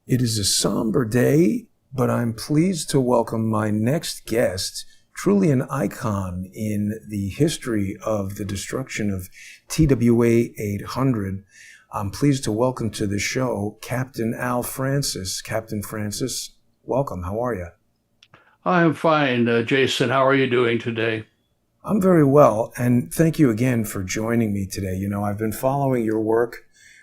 It is a somber day, but I'm pleased to welcome my next guest, truly an icon in the history of the destruction of TWA 800. I'm pleased to welcome to the show Captain Al Francis. Captain Francis, welcome. How are you? I'm fine, Jason. How are you doing today? I'm very well, and thank you again for joining me today. You know, I've been following your work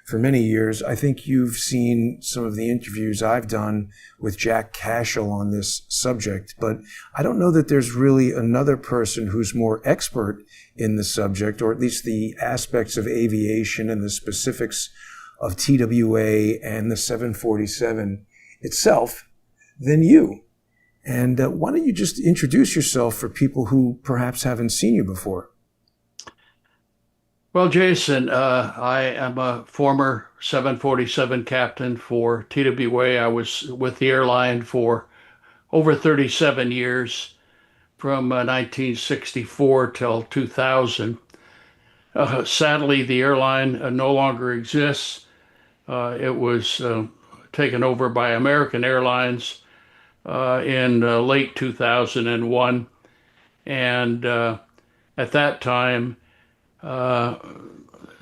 for many years. I think you've seen some of the interviews I've done with Jack Cashel on this subject, but I don't know that there's really another person who's more expert in the subject, or at least the aspects of aviation and the specifics of TWA and the 747 itself than you. And why don't you just introduce yourself for people who perhaps haven't seen you before? Well, Jason, I am a former 747 captain for TWA. I was with the airline for over 37 years, from 1964 till 2000. Sadly, the airline no longer exists. It was taken over by American Airlines in late 2001. And at that time, the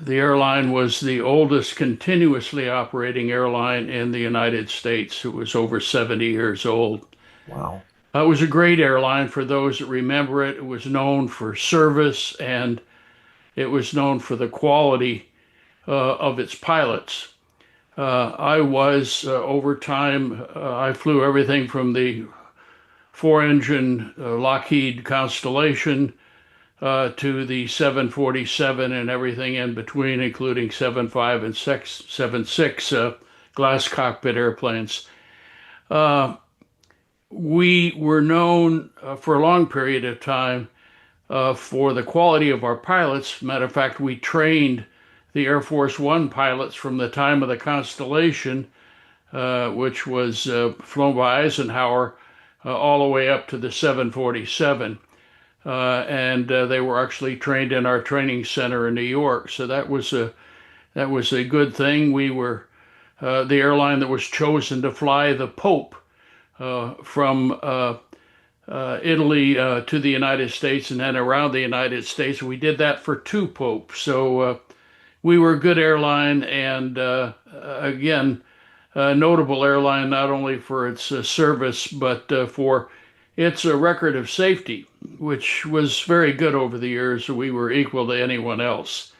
airline was the oldest continuously operating airline in the United States. It was over 70 years old. Wow. It was a great airline for those that remember it. It was known for service, and it was known for the quality of its pilots. Over time, I flew everything from the four-engine Lockheed Constellation to the 747 and everything in between, including 75 and 76 glass cockpit airplanes. We were known for a long period of time for the quality of our pilots. Matter of fact, we trained the Air Force One pilots from the time of the Constellation, which was flown by Eisenhower, all the way up to the 747. And they were actually trained in our training center in New York. So that was a good thing. We were the airline that was chosen to fly the Pope from Italy to the United States and then around the United States. We did that for two popes. So we were a good airline, and again, a notable airline not only for its service but for its record of safety, which was very good over the years. We were equal to anyone else.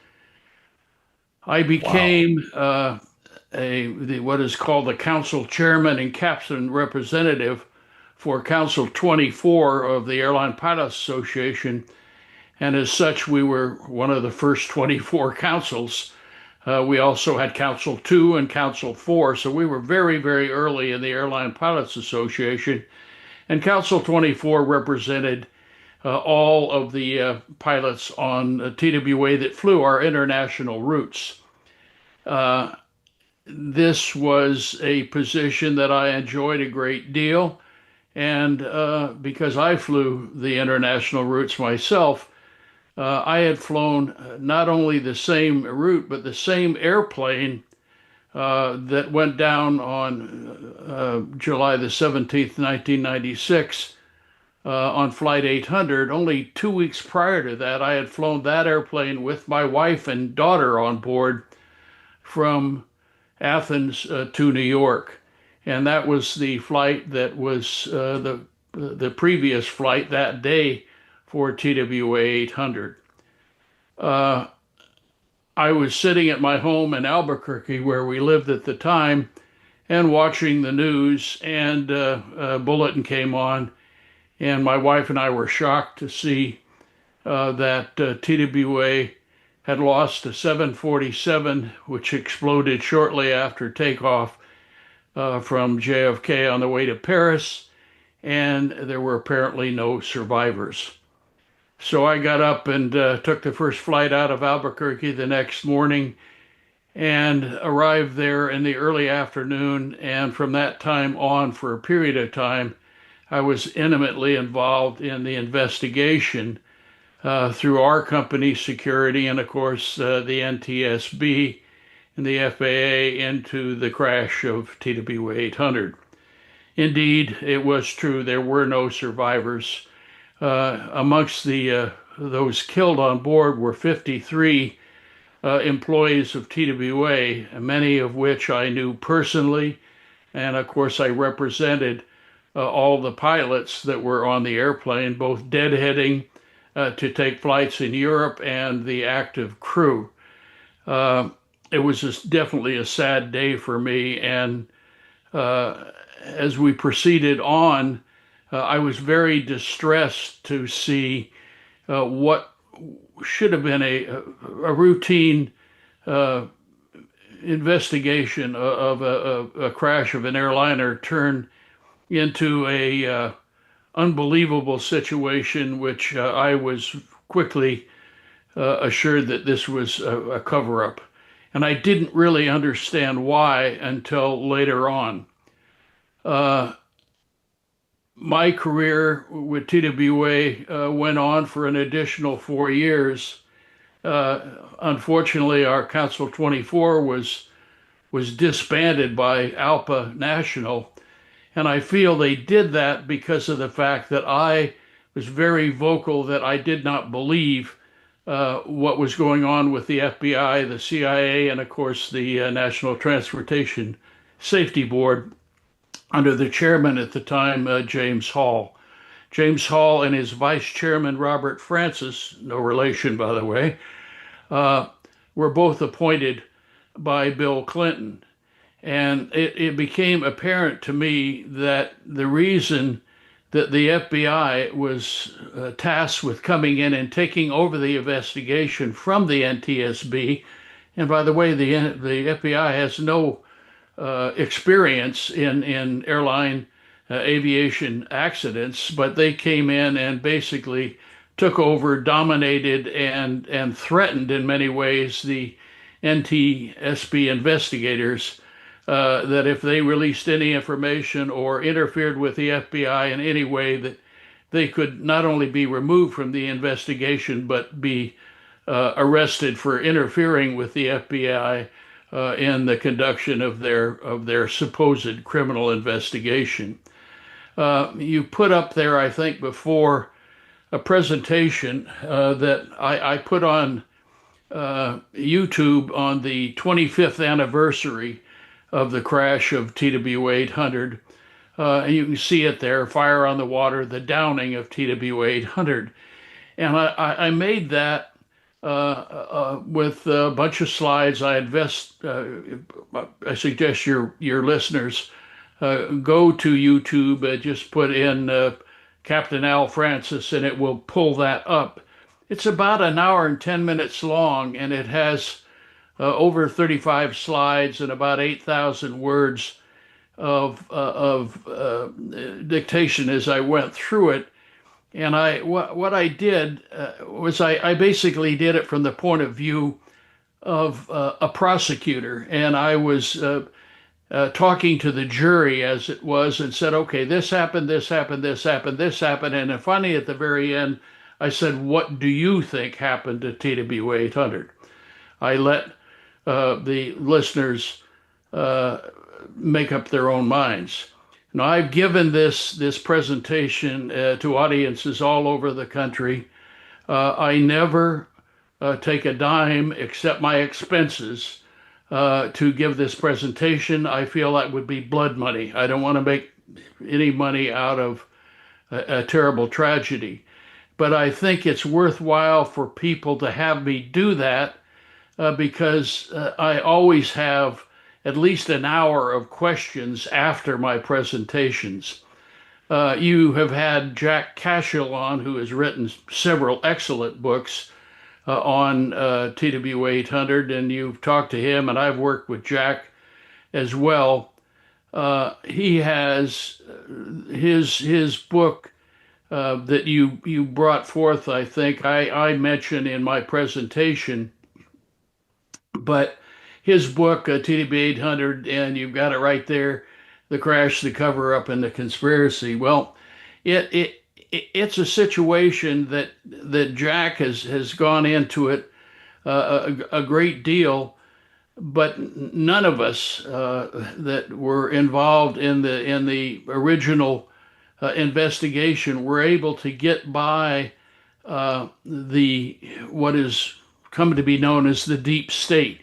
I Wow. became what is called the council chairman and captain representative for Council 24 of the Airline Pilots Association. And as such, we were one of the first 24 councils. We also had Council 2 and Council 4. So we were very, very early in the Airline Pilots Association. And Council 24 represented all of the pilots on TWA that flew our international routes. This was a position that I enjoyed a great deal. And because I flew the international routes myself, I had flown not only the same route, but the same airplane that went down on July the 17th, 1996, on Flight 800. Only 2 weeks prior to that, I had flown that airplane with my wife and daughter on board from Athens to New York. And that was the flight that was the previous flight that day for TWA 800. I was sitting at my home in Albuquerque, where we lived at the time, and watching the news, and a bulletin came on, and my wife and I were shocked to see that TWA had lost a 747, which exploded shortly after takeoff from JFK on the way to Paris, and there were apparently no survivors. So I got up and took the first flight out of Albuquerque the next morning and arrived there in the early afternoon. And from that time on, for a period of time, I was intimately involved in the investigation through our company's security and, of course, the NTSB and the FAA into the crash of TWA 800. Indeed, it was true. There were no survivors. Amongst those killed on board were 53 employees of TWA, many of which I knew personally. And of course, I represented all the pilots that were on the airplane, both deadheading to take flights in Europe and the active crew. It was definitely a sad day for me. And as we proceeded on, I was very distressed to see what should have been a routine investigation of a crash of an airliner turn into a unbelievable situation, which I was quickly assured that this was a cover-up. And I didn't really understand why until later on. My career with TWA went on for an additional 4 years. Unfortunately, our Council 24 was disbanded by ALPA National, and I feel they did that because of the fact that I was very vocal that I did not believe what was going on with the FBI, the CIA, and of course the National Transportation Safety Board under the chairman at the time, James Hall. James Hall and his vice chairman, Robert Francis, no relation, by the way, were both appointed by Bill Clinton. And it became apparent to me that the reason that the FBI was tasked with coming in and taking over the investigation from the NTSB, and by the way, the FBI has no experience in airline aviation accidents, but they came in and basically took over, dominated, and threatened in many ways the NTSB investigators that if they released any information or interfered with the FBI in any way, that they could not only be removed from the investigation, but be arrested for interfering with the FBI in the conduction of their supposed criminal investigation. You put up there, I think, before a presentation that I put on YouTube on the 25th anniversary of the crash of TWA 800. And you can see it there, Fire on the Water, the downing of TWA 800. And I made that with a bunch of slides. I suggest your listeners go to YouTube, just put in Captain Al Francis, and it will pull that up. It's about an hour and 10 minutes long, and it has over 35 slides and about 8,000 words of dictation as I went through it. And what I did was I basically did it from the point of view of a prosecutor, and I was talking to the jury as it was and said, okay, this happened, this happened, this happened, this happened. And then finally at the very end, I said, what do you think happened to TWA 800? I let the listeners make up their own minds. Now, I've given this presentation to audiences all over the country. I never take a dime except my expenses to give this presentation. I feel that would be blood money. I don't want to make any money out of a terrible tragedy. But I think it's worthwhile for people to have me do that because I always have at least an hour of questions after my presentations. You have had Jack Cashill on, who has written several excellent books on TWA 800, and you've talked to him, and I've worked with Jack as well. He has his book that you brought forth, I think I mentioned in my presentation, but his book, TWA 800, and you've got it right there, The Crash, the Cover-Up, and the Conspiracy. Well, it's a situation that Jack has gone into it a great deal, but none of us that were involved in the original investigation were able to get by the what is come to be known as the deep state.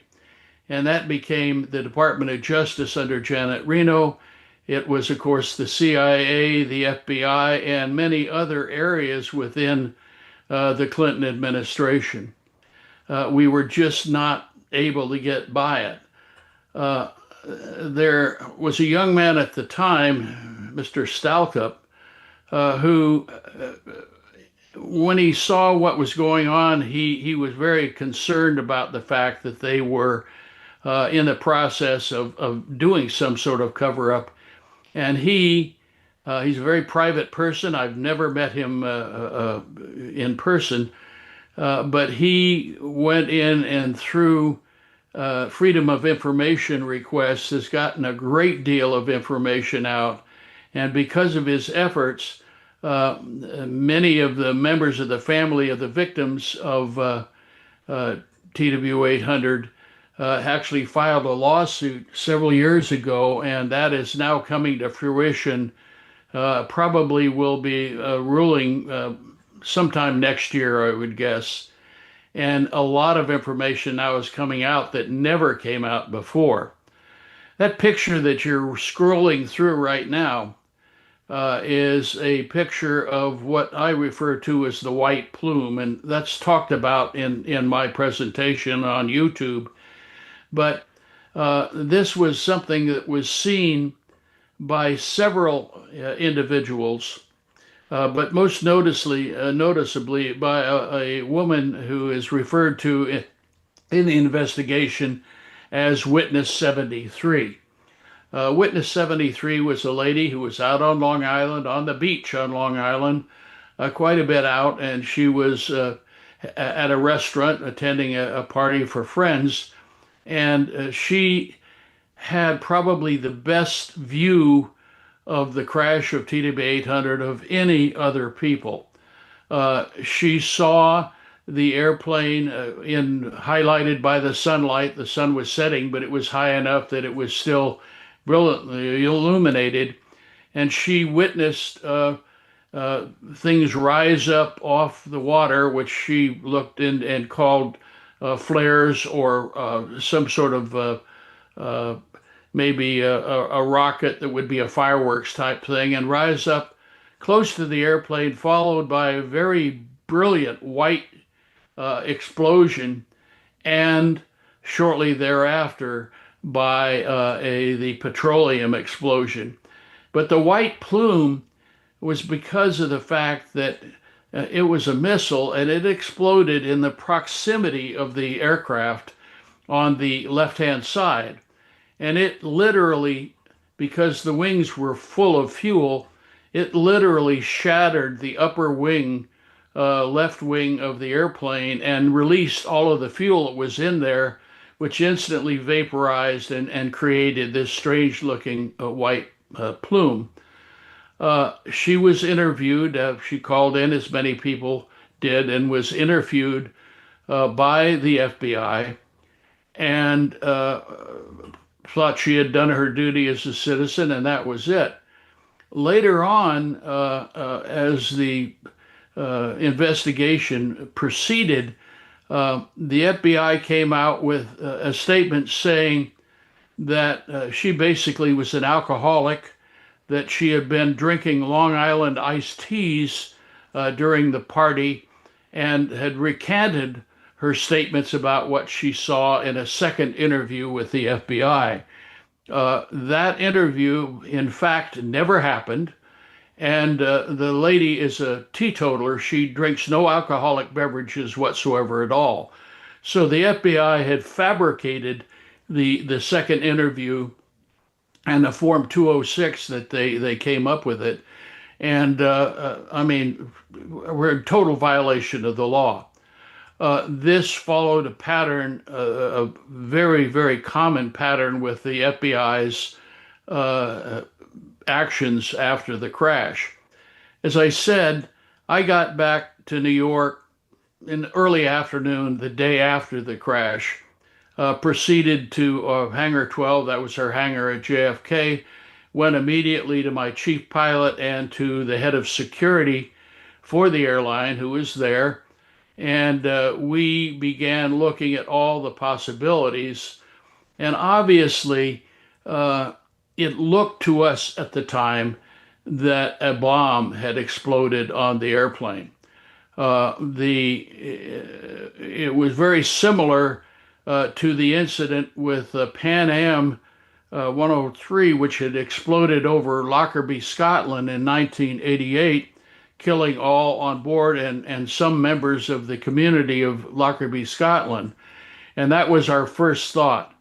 And that became the Department of Justice under Janet Reno. It was, of course, the CIA, the FBI, and many other areas within the Clinton administration. We were just not able to get by it. There was a young man at the time, Mr. Stalcup, who, when he saw what was going on, he was very concerned about the fact that they were in the process of doing some sort of cover-up. And he's a very private person. I've never met him in person, but he went in and through Freedom of Information requests has gotten a great deal of information out. And because of his efforts, many of the members of the family of the victims of TWA 800 actually filed a lawsuit several years ago, and that is now coming to fruition. Probably will be ruling sometime next year, I would guess. And a lot of information now is coming out that never came out before. That picture that you're scrolling through right now is a picture of what I refer to as the white plume, and that's talked about in my presentation on YouTube. But this was something that was seen by several individuals, but most noticeably by a woman who is referred to in the investigation as Witness 73. Witness 73 was a lady who was out on Long Island, on the beach on Long Island, quite a bit out, and she was at a restaurant attending a party for friends, and she had probably the best view of the crash of TWA 800 of any other people. She saw the airplane highlighted by the sunlight. The sun was setting, but it was high enough that it was still brilliantly illuminated. And she witnessed things rise up off the water, which she looked in and called flares or some sort of maybe a rocket that would be a fireworks type thing, and rise up close to the airplane, followed by a very brilliant white explosion, and shortly thereafter by the petroleum explosion. But the white plume was because of the fact that it was a missile and it exploded in the proximity of the aircraft on the left-hand side. And it literally, because the wings were full of fuel, it literally shattered the upper wing, left wing of the airplane and released all of the fuel that was in there, which instantly vaporized and created this strange-looking white plume. She was interviewed. She called in, as many people did, and was interviewed by the FBI, and thought she had done her duty as a citizen, and that was it. Later on, as the investigation proceeded, the FBI came out with a statement saying that she basically was an alcoholic, that she had been drinking Long Island iced teas during the party, and had recanted her statements about what she saw in a second interview with the FBI. That interview, in fact, never happened. And the lady is a teetotaler. She drinks no alcoholic beverages whatsoever at all. So the FBI had fabricated the second interview and the Form 206 that they came up with it. And I mean, we're in total violation of the law. This followed a pattern, a very, very common pattern with the FBI's actions after the crash. As I said, I got back to New York in the early afternoon, the day after the crash. proceeded to Hangar 12. That was her hangar at JFK. Went immediately to my chief pilot and to the head of security for the airline, who was there. And we began looking at all the possibilities. And obviously, it looked to us at the time that a bomb had exploded on the airplane. It was very similar to the incident with Pan Am 103, which had exploded over Lockerbie, Scotland in 1988, killing all on board and some members of the community of Lockerbie, Scotland. And that was our first thought.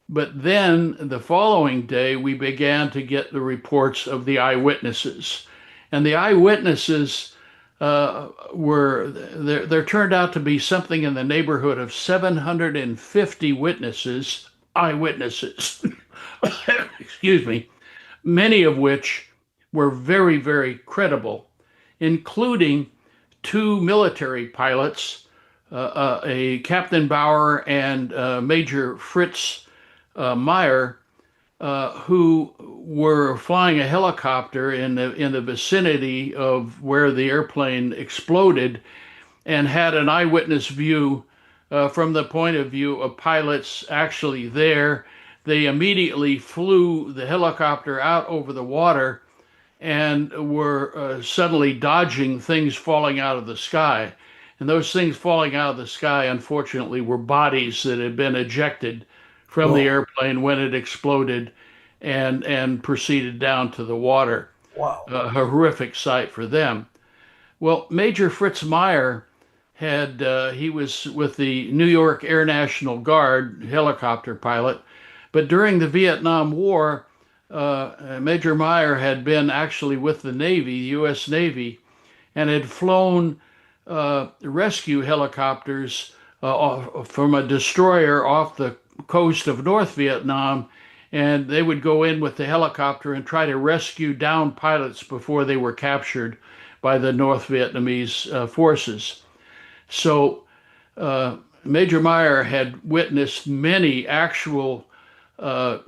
But then the following day, we began to get the reports of the eyewitnesses. And the eyewitnesses there turned out to be something in the neighborhood of 750 eyewitnesses, excuse me, many of which were very, very credible, including two military pilots, a Captain Bauer and Major Fritz Meyer, who were flying a helicopter in the vicinity of where the airplane exploded, and had an eyewitness view from the point of view of pilots actually there. They immediately flew the helicopter out over the water and were suddenly dodging things falling out of the sky. And those things falling out of the sky, unfortunately, were bodies that had been ejected from the airplane when it exploded and proceeded down to the water. Wow. A horrific sight for them. Well, Major Fritz Meyer he was with the New York Air National Guard helicopter pilot, but during the Vietnam War, Major Meyer had been actually with the Navy, the U.S. Navy, and had flown rescue helicopters from a destroyer off the coast of North Vietnam, and they would go in with the helicopter and try to rescue downed pilots before they were captured by the North Vietnamese forces. So Major Meyer had witnessed many actual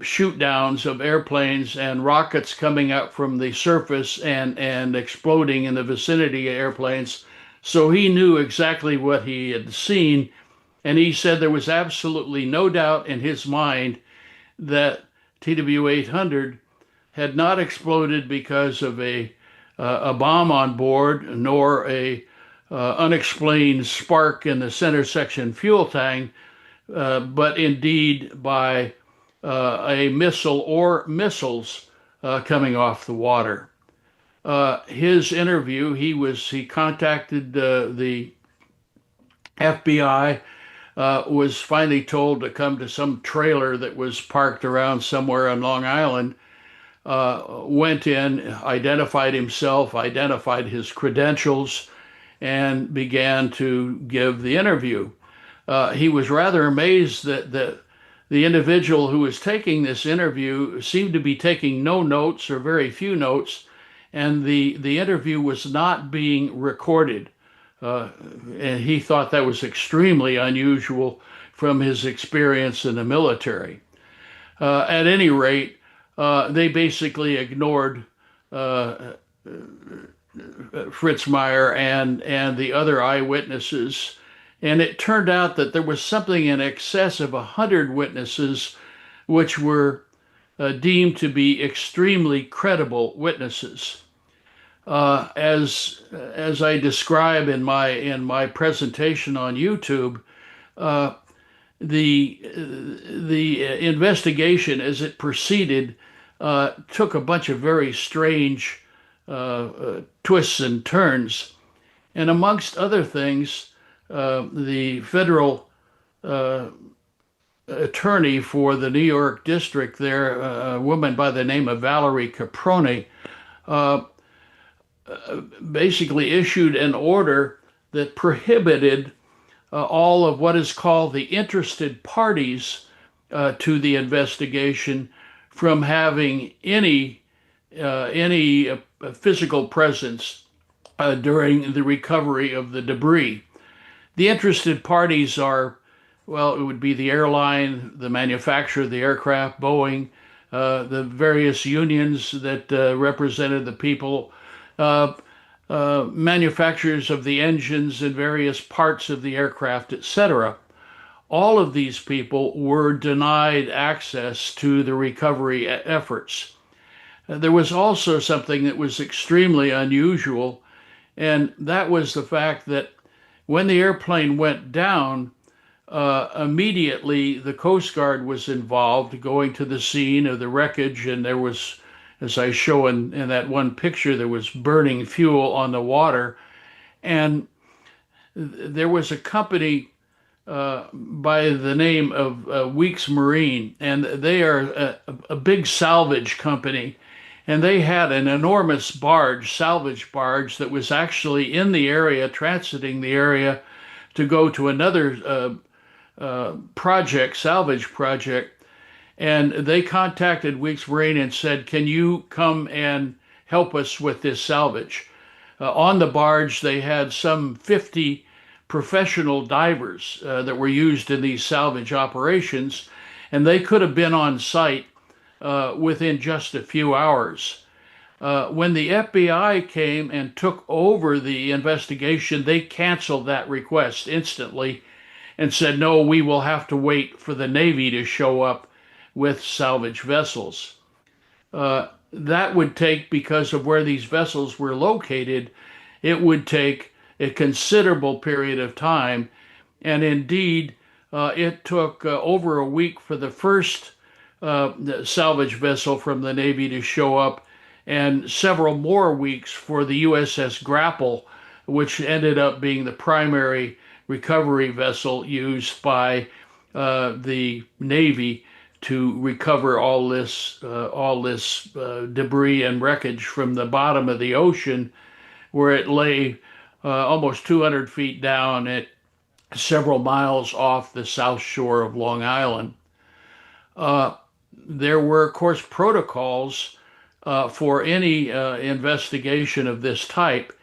shoot downs of airplanes and rockets coming up from the surface and exploding in the vicinity of airplanes. So he knew exactly what he had seen. And he said there was absolutely no doubt in his mind that TWA 800 had not exploded because of a bomb on board, nor a unexplained spark in the center section fuel tank, but indeed by a missile or missiles coming off the water. His interview, he contacted the FBI, was finally told to come to some trailer that was parked around somewhere on Long Island, went in, identified himself, identified his credentials, and began to give the interview. He was rather amazed that the individual who was taking this interview seemed to be taking no notes or very few notes, and the interview was not being recorded. And he thought that was extremely unusual from his experience in the military. At any rate, they basically ignored Fritz Meyer and the other eyewitnesses. And it turned out that there was something in excess of 100 witnesses which were deemed to be extremely credible witnesses. As I describe in my presentation on YouTube, the investigation as it proceeded took a bunch of very strange twists and turns, and amongst other things, the federal attorney for the New York district there, a woman by the name of Valerie Caproni, basically issued an order that prohibited all of what is called the interested parties to the investigation from having any physical presence during the recovery of the debris. The interested parties are well, it would be the airline, the manufacturer of the aircraft, Boeing, the various unions that represented the people, uh, manufacturers of the engines and various parts of the aircraft, etc. All of these people were denied access to the recovery efforts. There was also something that was extremely unusual, and that was the fact that when the airplane went down, immediately the Coast Guard was involved, going to the scene of the wreckage, and there was, as I show in that one picture, there was burning fuel on the water, and there was a company by the name of Weeks Marine, and they are a big salvage company. And they had an enormous barge, salvage barge, that was actually in the area, transiting the area to go to another project, salvage project. And they contacted Weeks Marine and said, "Can you come and help us with this salvage?" On the barge, they had some 50 professional divers that were used in these salvage operations, and they could have been on site within just a few hours. When the FBI came and took over the investigation, they canceled that request instantly and said, "No, we will have to wait for the Navy to show up with salvage vessels." That would take, because of where these vessels were located, it would take a considerable period of time. And indeed, it took over a week for the first salvage vessel from the Navy to show up, and several more weeks for the USS Grapple, which ended up being the primary recovery vessel used by the Navy to recover all this debris and wreckage from the bottom of the ocean, where it lay almost 200 feet down at several miles off the south shore of Long Island. There were, of course, protocols for any investigation of this type,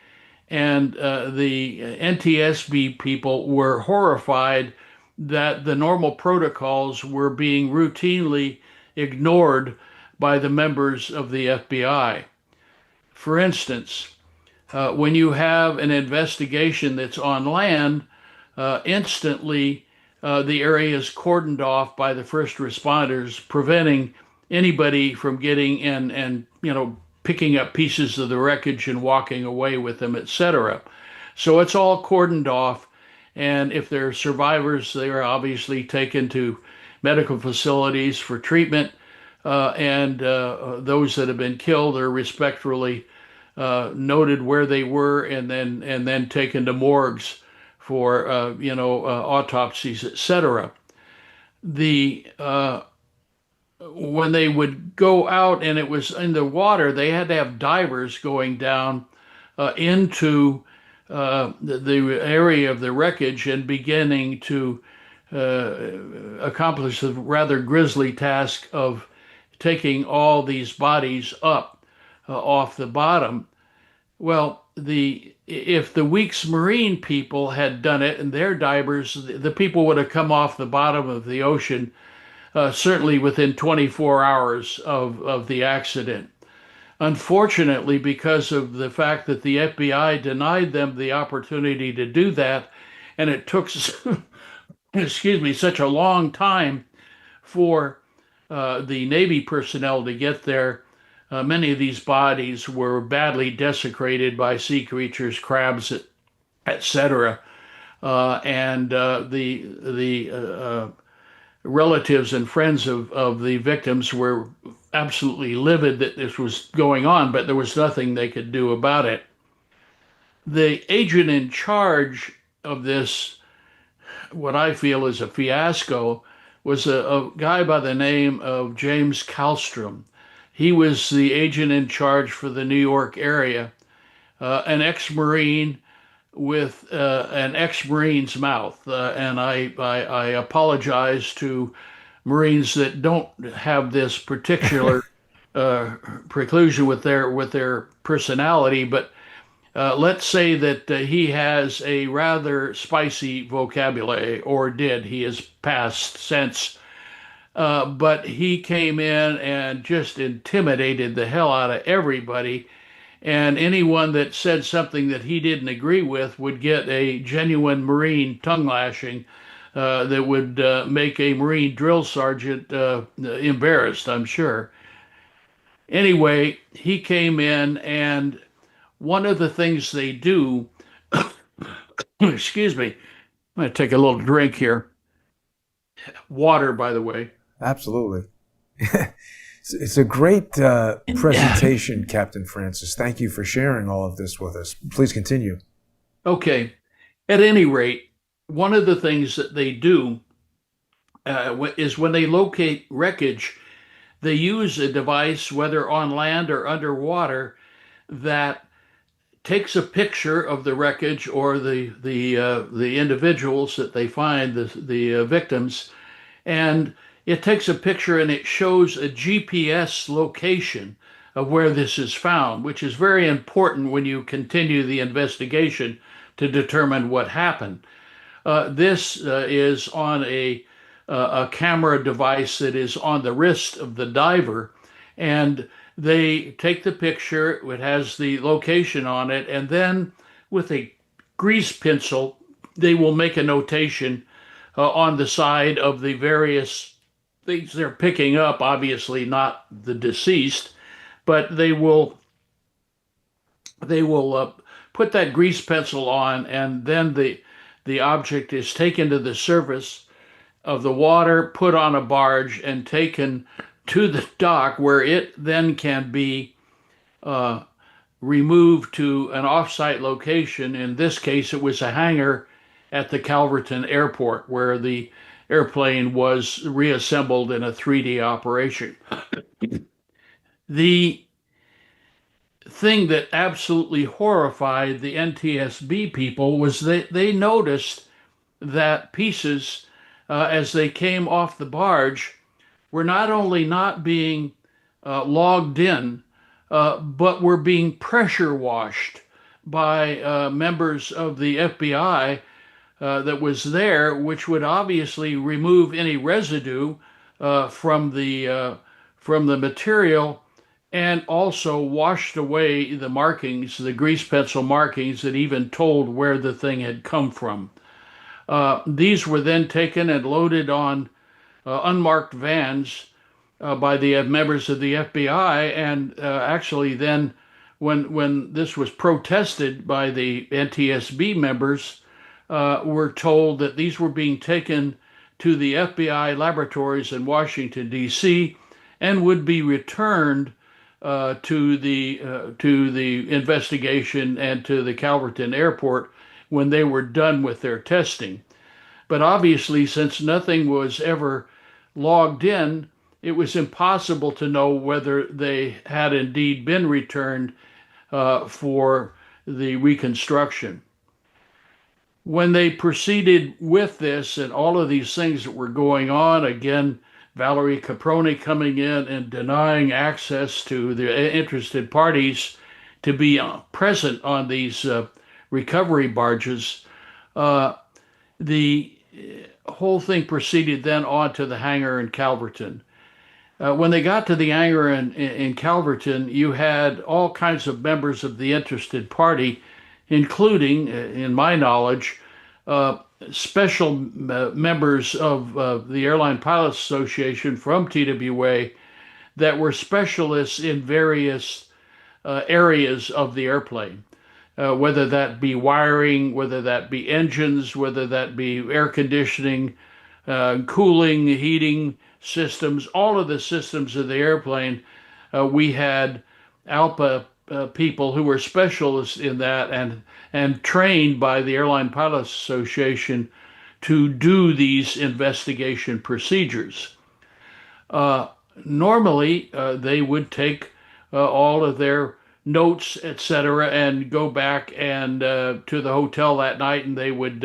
and the NTSB people were horrified that the normal protocols were being routinely ignored by the members of the FBI. For instance, when you have an investigation that's on land, instantly the area is cordoned off by the first responders, preventing anybody from getting in and picking up pieces of the wreckage and walking away with them, etc. So it's all cordoned off, and if there are survivors, they are obviously taken to medical facilities for treatment, and those that have been killed are respectfully noted where they were, and then taken to morgues for autopsies, etc. When they would go out and it was in the water, they had to have divers going down into the area of the wreckage and beginning to accomplish the rather grisly task of taking all these bodies up off the bottom. Well, if the Weeks Marine people had done it and their divers, the people would have come off the bottom of the ocean certainly within 24 hours of the accident. Unfortunately, because of the fact that the FBI denied them the opportunity to do that, and it took, excuse me, such a long time for the Navy personnel to get there, many of these bodies were badly desecrated by sea creatures, crabs, etc. And the relatives and friends of the victims were absolutely livid that this was going on, but there was nothing they could do about it. The agent in charge of this, what I feel is a fiasco, was a guy by the name of James Kallstrom. He was the agent in charge for the New York area, an ex-Marine with an ex-Marine's mouth. And I apologize to Marines that don't have this particular preclusion with their personality, but Let's say that he has a rather spicy vocabulary, or did. He is past since. But he came in and just intimidated the hell out of everybody. And anyone that said something that he didn't agree with would get a genuine Marine tongue lashing that would make a Marine drill sergeant embarrassed, I'm sure. Anyway, he came in, and one of the things they do, excuse me, I'm going to take a little drink here. Water, by the way. Absolutely. It's a great presentation, Captain Francis. Thank you for sharing all of this with us. Please continue. Okay. At any rate, one of the things that they do is when they locate wreckage, they use a device, whether on land or underwater, that takes a picture of the wreckage or the individuals that they find, the victims, and it takes a picture and it shows a GPS location of where this is found, which is very important when you continue the investigation to determine what happened. This is on a camera device that is on the wrist of the diver, and they take the picture. It has the location on it, and then with a grease pencil, they will make a notation on the side of the various things they're picking up. Obviously, not the deceased, but they will put that grease pencil on, and then the object is taken to the surface of the water, put on a barge, and taken to the dock, where it then can be removed to an off-site location. In this case, it was a hangar at the Calverton Airport, where the airplane was reassembled in a 3D operation. The thing that absolutely horrified the NTSB people was that they noticed that pieces, as they came off the barge, were not only not being logged in, but were being pressure washed by members of the FBI that was there, which would obviously remove any residue from the material, and also washed away the markings, the grease pencil markings that even told where the thing had come from. These were then taken and loaded on unmarked vans by the members of the FBI, and actually then when this was protested by the NTSB members, were told that these were being taken to the FBI laboratories in Washington, D.C., and would be returned to the investigation and to the Calverton Airport when they were done with their testing. But obviously, since nothing was ever logged in, it was impossible to know whether they had indeed been returned for the reconstruction. When they proceeded with this and all of these things that were going on, again, Valerie Caproni coming in and denying access to the interested parties to be present on these recovery barges, the whole thing proceeded then on to the hangar in Calverton. When they got to the hangar in Calverton, you had all kinds of members of the interested party, including, in my knowledge, special members of the Airline Pilots Association from TWA that were specialists in various areas of the airplane, whether that be wiring, whether that be engines, whether that be air conditioning, cooling, heating systems, all of the systems of the airplane. We had ALPA people who were specialists in that and trained by the Airline Pilots Association to do these investigation procedures. Normally, they would take all of their notes, etc., and go back and to the hotel that night, and they would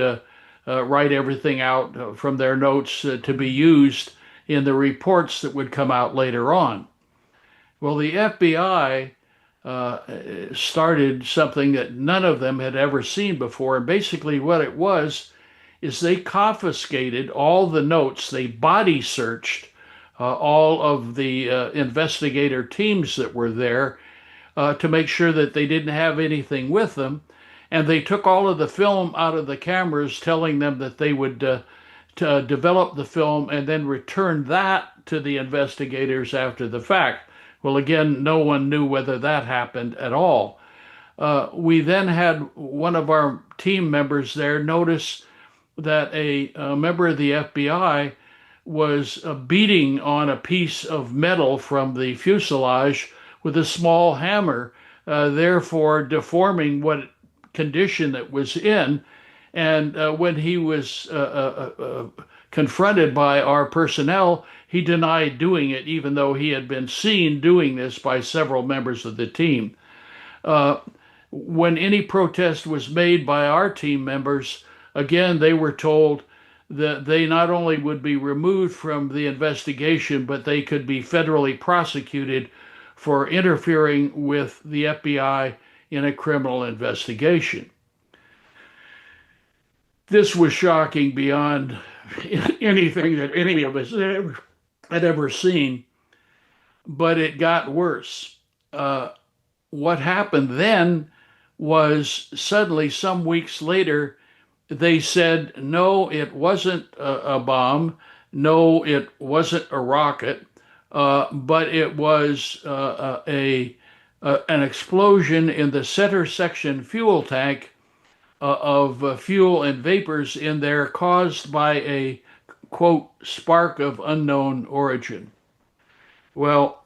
write everything out from their notes to be used in the reports that would come out later on. Well, the FBI started something that none of them had ever seen before. And basically, what it was is they confiscated all the notes, they body searched all of the investigator teams that were there to make sure that they didn't have anything with them. And they took all of the film out of the cameras, telling them that they would to develop the film and then return that to the investigators after the fact. Well, again, no one knew whether that happened at all. We then had one of our team members there notice that a member of the FBI was beating on a piece of metal from the fuselage with a small hammer, therefore deforming what condition it was in. And when he was confronted by our personnel, he denied doing it, even though he had been seen doing this by several members of the team. When any protest was made by our team members, again, they were told that they not only would be removed from the investigation, but they could be federally prosecuted for interfering with the FBI in a criminal investigation. This was shocking beyond anything that any of us had ever seen, but it got worse. What happened then was suddenly, some weeks later, they said, no, it wasn't a bomb, no, it wasn't a rocket, but it was an explosion in the center section fuel tank of fuel and vapors in there caused by a, quote, spark of unknown origin. Well,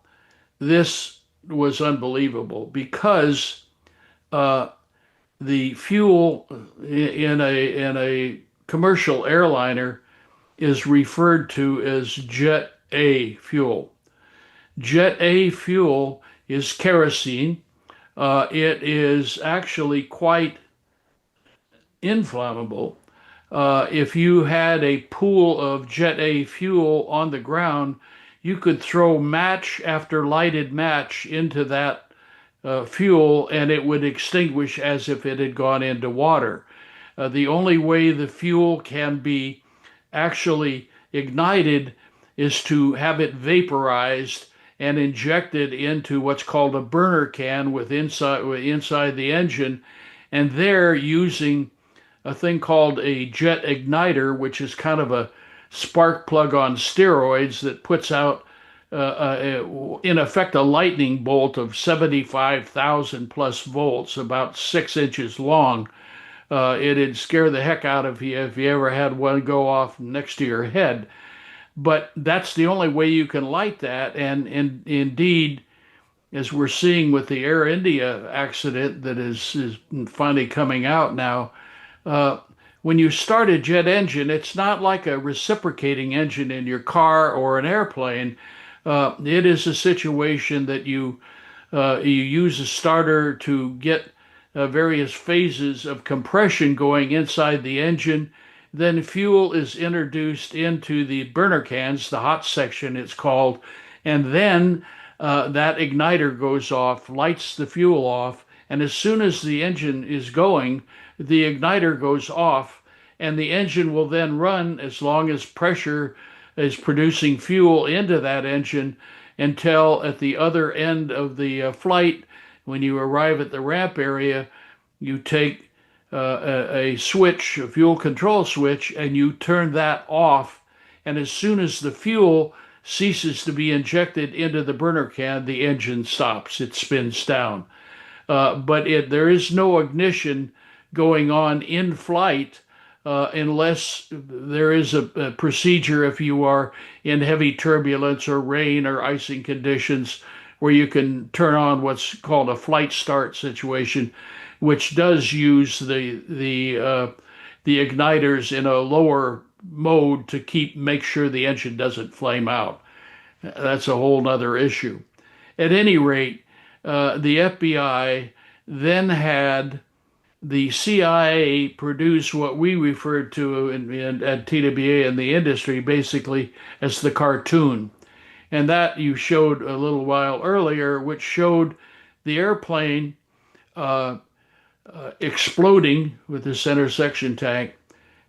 this was unbelievable because the fuel in a commercial airliner is referred to as Jet A fuel. Jet A fuel is kerosene. It is actually quite inflammable. If you had a pool of Jet A fuel on the ground, you could throw match after lighted match into that fuel and it would extinguish as if it had gone into water. The only way the fuel can be actually ignited is to have it vaporized and injected into what's called a burner can inside the engine, and there using a thing called a jet igniter, which is kind of a spark plug on steroids that puts out, in effect, a lightning bolt of 75,000 plus volts, about 6 inches long. It'd scare the heck out of you if you ever had one go off next to your head. But that's the only way you can light that. And indeed, as we're seeing with the Air India accident that is finally coming out now, when you start a jet engine, it's not like a reciprocating engine in your car or an airplane. It is a situation that you use a starter to get various phases of compression going inside the engine. Then fuel is introduced into the burner cans, the hot section it's called, and then that igniter goes off, lights the fuel off, and as soon as the engine is going, the igniter goes off, and the engine will then run as long as pressure is producing fuel into that engine until at the other end of the flight, when you arrive at the ramp area, you take a switch, a fuel control switch, and you turn that off. And as soon as the fuel ceases to be injected into the burner can, the engine stops, it spins down. But there is no ignition going on in flight unless there is a procedure if you are in heavy turbulence or rain or icing conditions where you can turn on what's called a flight start situation, which does use the igniters in a lower mode to make sure the engine doesn't flame out. That's a whole other issue. At any rate, the FBI then had the CIA produce what we referred to at TWA in the industry basically as the cartoon. And that you showed a little while earlier, which showed the airplane exploding with the center section tank,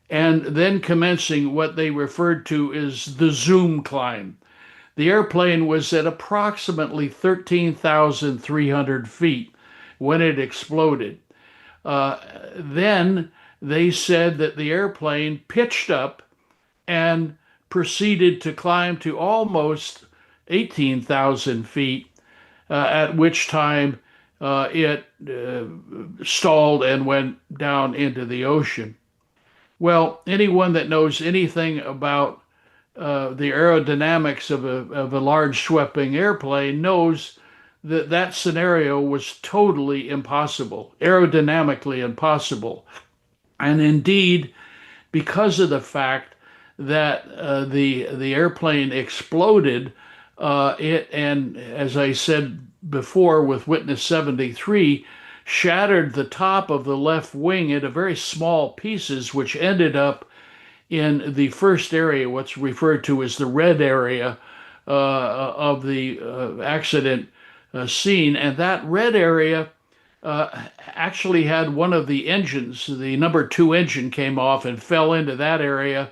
and then commencing what they referred to as the zoom climb. The airplane was at approximately 13,300 feet when it exploded. Then they said that the airplane pitched up and proceeded to climb to almost 18,000 feet, at which time it stalled and went down into the ocean. Well, anyone that knows anything about the aerodynamics of a large sweeping airplane knows that that scenario was totally impossible, aerodynamically impossible. And indeed, because of the fact that the airplane exploded, and as I said before with Witness 73, shattered the top of the left wing into very small pieces, which ended up in the first area, what's referred to as the red area of the accident scene. And that red area actually had one of the engines, the number 2 engine came off and fell into that area.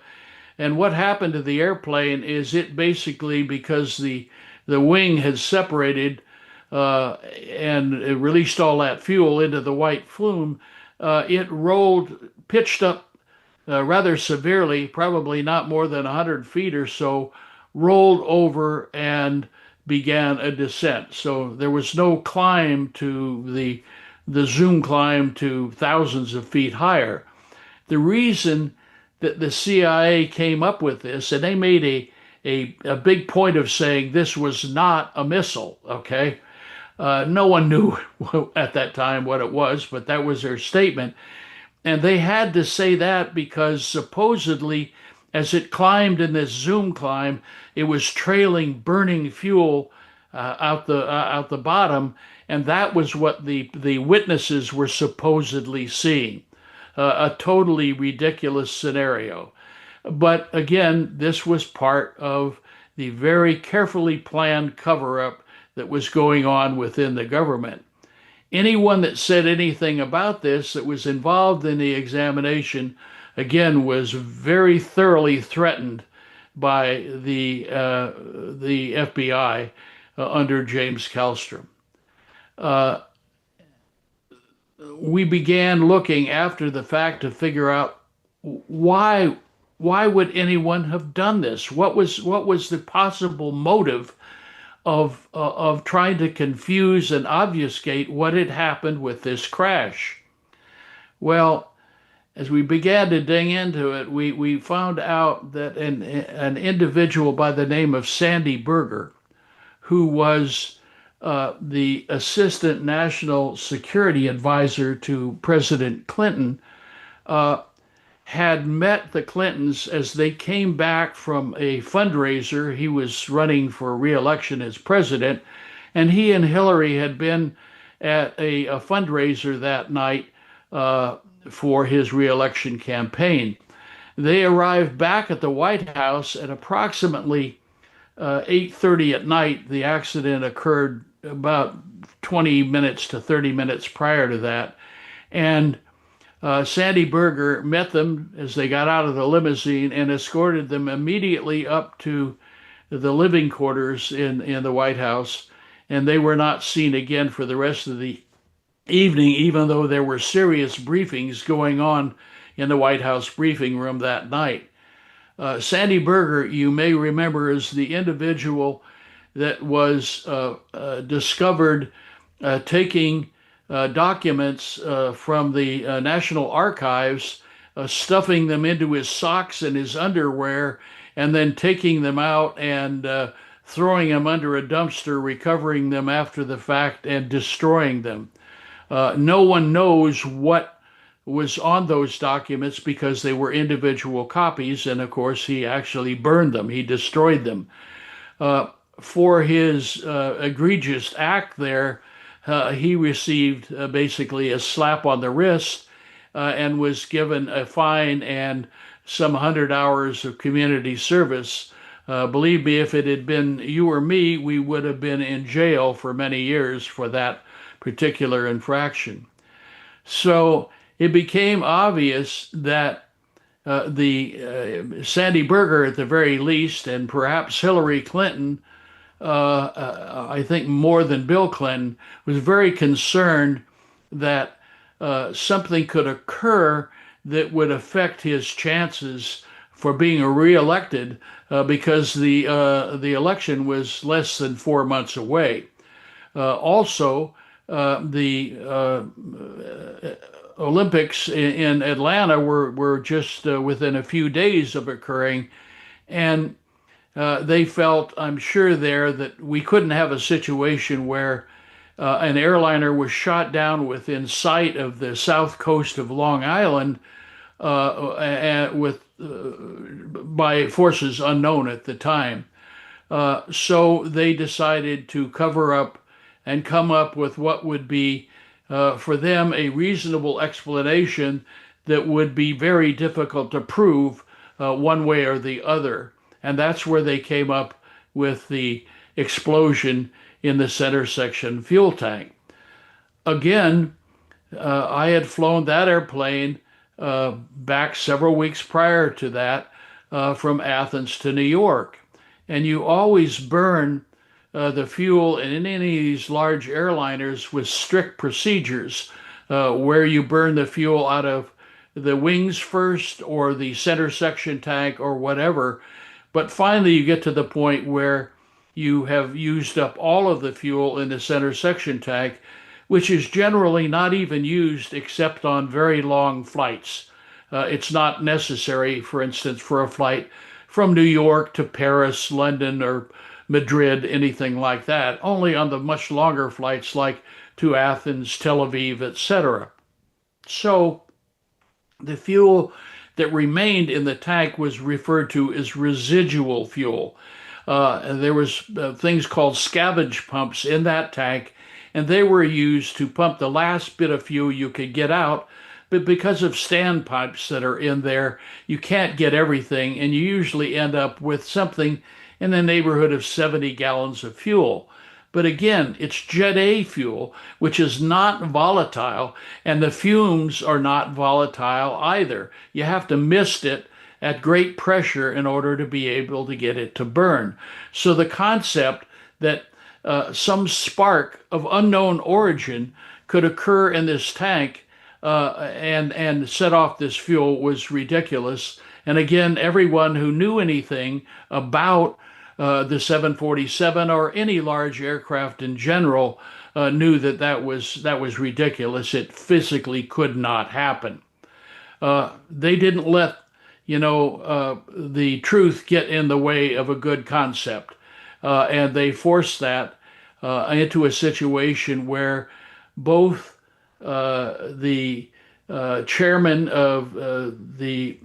And what happened to the airplane is it basically, because the wing had separated and it released all that fuel into the white flume, it rolled, pitched up rather severely, probably not more than 100 feet or so, rolled over and began a descent. So there was no climb to the zoom climb to thousands of feet higher. The reason that the CIA came up with this, and they made a big point of saying this was not a missile, okay? No one knew at that time what it was, but that was their statement. And they had to say that because supposedly, as it climbed in this zoom climb, it was trailing burning fuel out the bottom, and that was what the witnesses were supposedly seeing. A totally ridiculous scenario. But again, this was part of the very carefully planned cover-up that was going on within the government. Anyone that said anything about this that was involved in the examination, again, was very thoroughly threatened by the FBI under James Kallstrom. We began looking after the fact to figure out why would anyone have done this? What was the possible motive of trying to confuse and obfuscate what had happened with this crash? Well, as we began to dig into it, we found out that an individual by the name of Sandy Berger, who was the Assistant National Security Advisor to President Clinton, had met the Clintons as they came back from a fundraiser. He was running for re-election as president, and he and Hillary had been at a fundraiser that night for his re-election campaign. They arrived back at the White House at approximately 8:30 at night. The accident occurred about 20 minutes to 30 minutes prior to that. And Sandy Berger met them as they got out of the limousine and escorted them immediately up to the living quarters in the White House. And they were not seen again for the rest of the evening, even though there were serious briefings going on in the White House briefing room that night. Sandy Berger, you may remember, is the individual that was discovered taking documents from the National Archives, stuffing them into his socks and his underwear, and then taking them out and throwing them under a dumpster, recovering them after the fact, and destroying them. No one knows what was on those documents because they were individual copies, and of course he actually burned them, he destroyed them. For his egregious act there, he received basically a slap on the wrist and was given a fine and some 100 hours of community service. Believe me, if it had been you or me, we would have been in jail for many years for that particular infraction. So it became obvious that Sandy Berger, at the very least, and perhaps Hillary Clinton, I think more than Bill Clinton, was very concerned that something could occur that would affect his chances for being reelected because the election was less than 4 months away. Also, the Olympics in Atlanta were just within a few days of occurring, and they felt, I'm sure there, that we couldn't have a situation where an airliner was shot down within sight of the south coast of Long Island by forces unknown at the time. So they decided to cover up and come up with what would be, for them, a reasonable explanation that would be very difficult to prove one way or the other. And that's where they came up with the explosion in the center section fuel tank. Again, I had flown that airplane back several weeks prior to that from Athens to New York. And you always burn the fuel in any of these large airliners with strict procedures where you burn the fuel out of the wings first or the center section tank or whatever. But finally, you get to the point where you have used up all of the fuel in the center section tank, which is generally not even used except on very long flights. It's not necessary, for instance, for a flight from New York to Paris, London, or Madrid, anything like that, only on the much longer flights like to Athens, Tel Aviv, etc. So the fuel that remained in the tank was referred to as residual fuel. There was things called scavenge pumps in that tank, and they were used to pump the last bit of fuel you could get out. But because of standpipes that are in there, you can't get everything, and you usually end up with something in the neighborhood of 70 gallons of fuel. But again, it's Jet A fuel, which is not volatile, and the fumes are not volatile either. You have to mist it at great pressure in order to be able to get it to burn. So the concept that some spark of unknown origin could occur in this tank and set off this fuel was ridiculous. And again, everyone who knew anything about the 747 or any large aircraft in general knew that that was ridiculous. It physically could not happen. They didn't let the truth get in the way of a good concept, and they forced that into a situation where both the chairman of the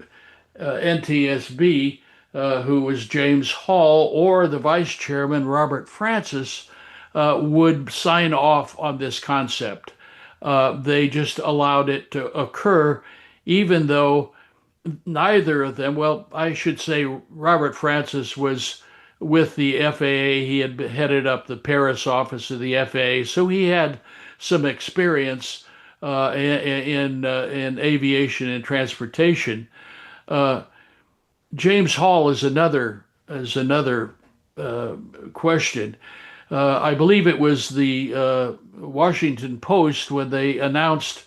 NTSB, who was James Hall, or the vice chairman, Robert Francis, would sign off on this concept. They just allowed it to occur, even though neither of them, well, I should say Robert Francis was with the FAA. He had headed up the Paris office of the FAA, so he had some experience in aviation and transportation. James Hall is another question. I believe it was the Washington Post, when they announced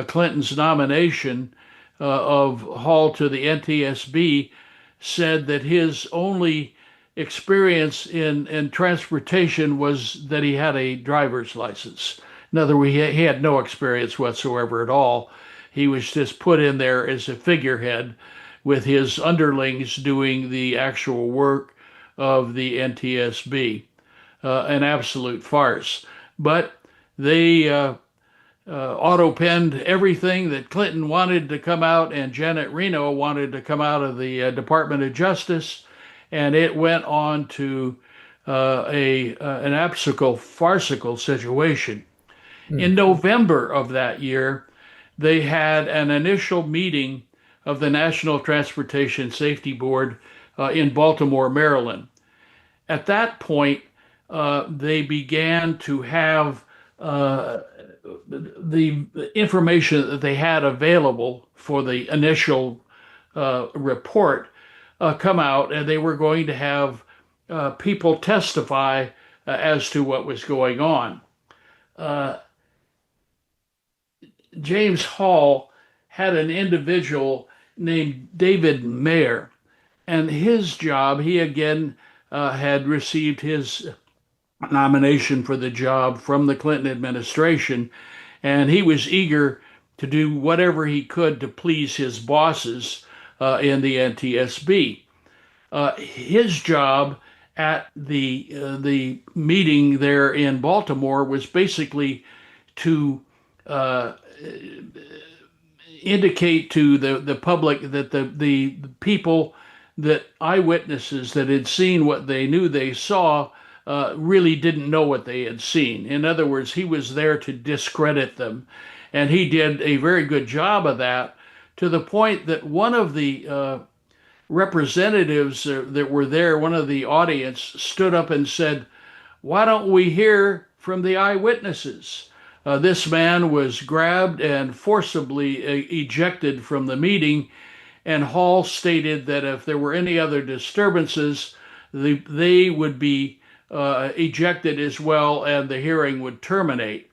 Clinton's nomination of Hall to the NTSB, said that his only experience in transportation was that he had a driver's license. In other words, he had no experience whatsoever at all. He was just put in there as a figurehead with his underlings doing the actual work of the NTSB. An absolute farce. But they auto-penned everything that Clinton wanted to come out and Janet Reno wanted to come out of the Department of Justice, and it went on to an absolute farcical situation. In November of that year, they had an initial meeting of the National Transportation Safety Board in Baltimore, Maryland. At that point, they began to have the information that they had available for the initial report come out, and they were going to have people testify as to what was going on. Uh, James Hall had an individual named David Mayer, and his job, he again had received his nomination for the job from the Clinton administration, and he was eager to do whatever he could to please his bosses in the NTSB. His job at the meeting there in Baltimore was basically to uh, indicate to the public that the people, that eyewitnesses that had seen what they knew they saw, really didn't know what they had seen. In other words, he was there to discredit them. And he did a very good job of that, to the point that one of the representatives that were there, one of the audience, stood up and said, "Why don't we hear from the eyewitnesses?" This man was grabbed and forcibly ejected from the meeting, and Hall stated that if there were any other disturbances, they would be ejected as well, and the hearing would terminate.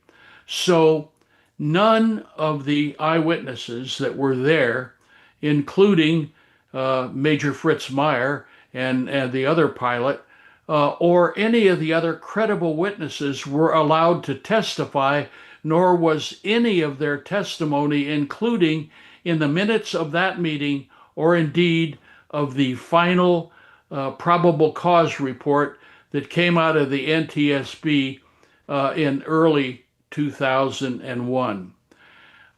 So none of the eyewitnesses that were there, including Major Fritz Meyer and the other pilot, or any of the other credible witnesses, were allowed to testify, nor was any of their testimony including in the minutes of that meeting, or indeed of the final probable cause report that came out of the NTSB in early 2001.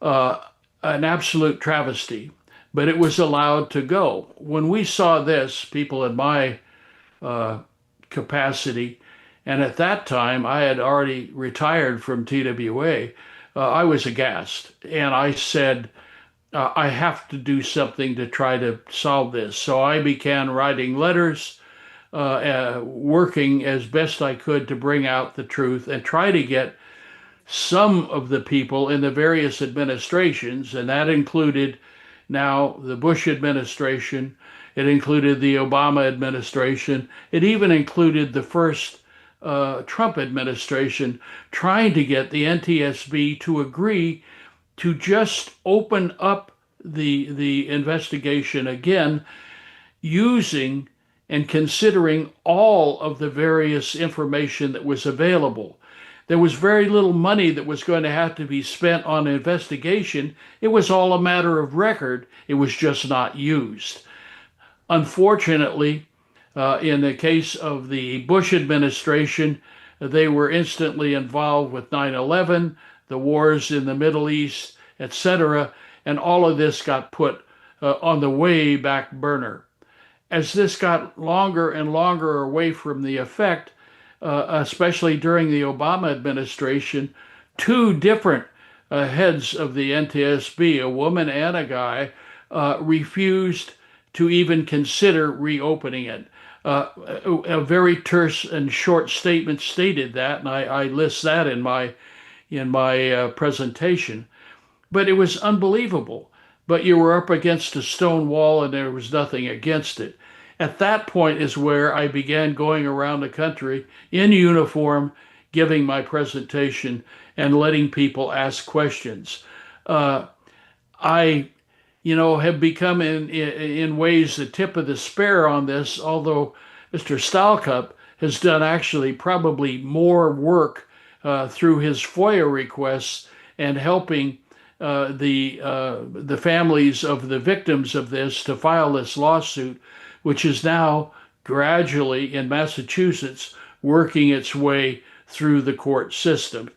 An absolute travesty, but it was allowed to go. When we saw this, people in my capacity, and at that time I had already retired from TWA, I was aghast, and I said, I have to do something to try to solve this. So I began writing letters, working as best I could to bring out the truth and try to get some of the people in the various administrations, and that included now the Bush administration, it included the Obama administration, it even included the first Trump administration, trying to get the NTSB to agree to just open up the investigation again, using and considering all of the various information that was available. There was very little money that was going to have to be spent on investigation. It was all a matter of record. It was just not used. Unfortunately, in the case of the Bush administration, they were instantly involved with 9/11, the wars in the Middle East, etc., and all of this got put on the way back burner. As this got longer and longer away from the effect, especially during the Obama administration, two different heads of the NTSB, a woman and a guy, refused to even consider reopening it. A very terse and short statement stated that, and I list that in my presentation. But it was unbelievable. But you were up against a stone wall, and there was nothing against it. At that point is where I began going around the country in uniform, giving my presentation and letting people ask questions. I, have become in ways the tip of the spear on this, although Mr. Stalcup has done actually probably more work through his FOIA requests and helping the families of the victims of this to file this lawsuit, which is now gradually in Massachusetts working its way through the court system.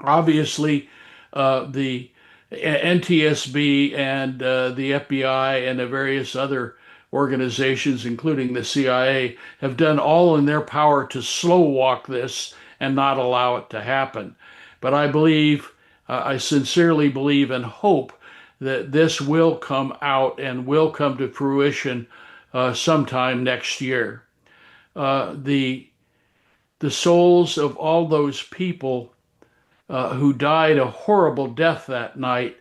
Obviously, the NTSB and the FBI and the various other organizations, including the CIA, have done all in their power to slow walk this and not allow it to happen. But I believe, I sincerely believe and hope that this will come out and will come to fruition sometime next year. The souls of all those people who died a horrible death that night,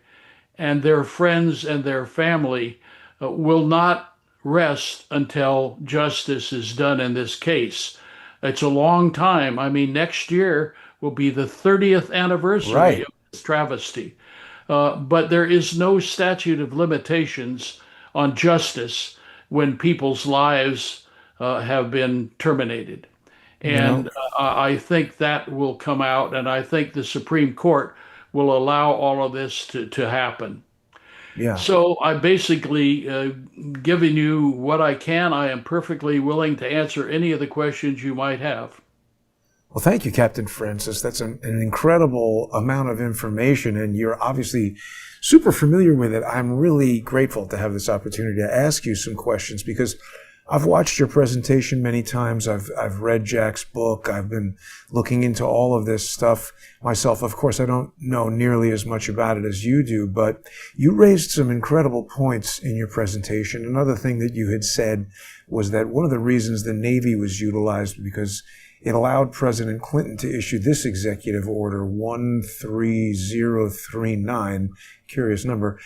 and their friends and their family will not rest until justice is done in this case. It's a long time. I mean, next year will be the 30th anniversary Right. of this travesty. But there is no statute of limitations on justice when people's lives have been terminated. You know, And I think that will come out, and I think the Supreme Court will allow all of this to happen. yeah. So I basically given you what I can. I am perfectly willing to answer any of the questions you might have. Well, thank you, Captain Francis. That's an incredible amount of information, and you're obviously super familiar with it. I'm really grateful to have this opportunity to ask you some questions because I've watched your presentation many times. I've read Jack's book. I've been looking into all of this stuff myself. Of course, I don't know nearly as much about it as you do, but you raised some incredible points in your presentation. Another thing that you had said was that one of the reasons the Navy was utilized because it allowed President Clinton to issue this executive order 13039, curious number,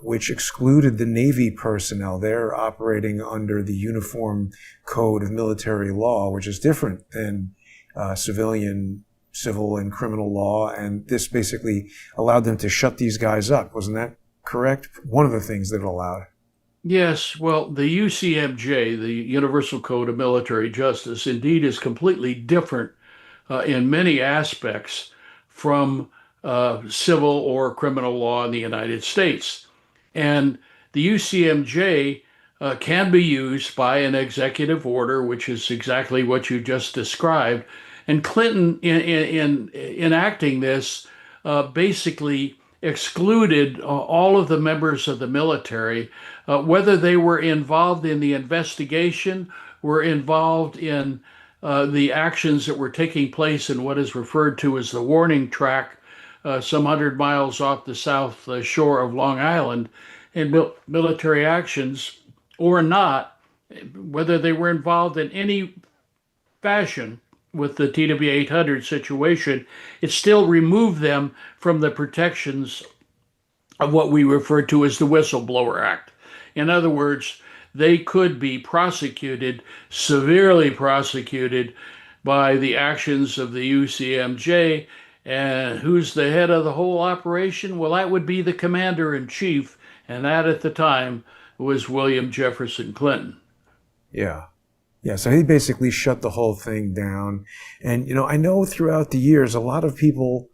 which excluded the Navy personnel. They're operating under the Uniform Code of Military Law, which is different than civil and criminal law. And this basically allowed them to shut these guys up. Wasn't that correct? One of the things that it allowed. Yes, well, the UCMJ, the Universal Code of Military Justice, indeed is completely different in many aspects from civil or criminal law in the United States. And the UCMJ can be used by an executive order, which is exactly what you just described. And Clinton, in enacting this, basically excluded all of the members of the military, whether they were involved in the investigation, were involved in the actions that were taking place in what is referred to as the warning track, some 100 miles off the south shore of Long Island, in military actions or not, whether they were involved in any fashion with the TWA 800 situation, it still removed them from the protections of what we refer to as the Whistleblower Act. In other words, they could be prosecuted, severely prosecuted, by the actions of the UCMJ. And who's the head of the whole operation? Well, that would be the commander in chief, and that at the time was William Jefferson Clinton. Yeah. Yeah, so he basically shut the whole thing down. And, I know throughout the years, a lot of people,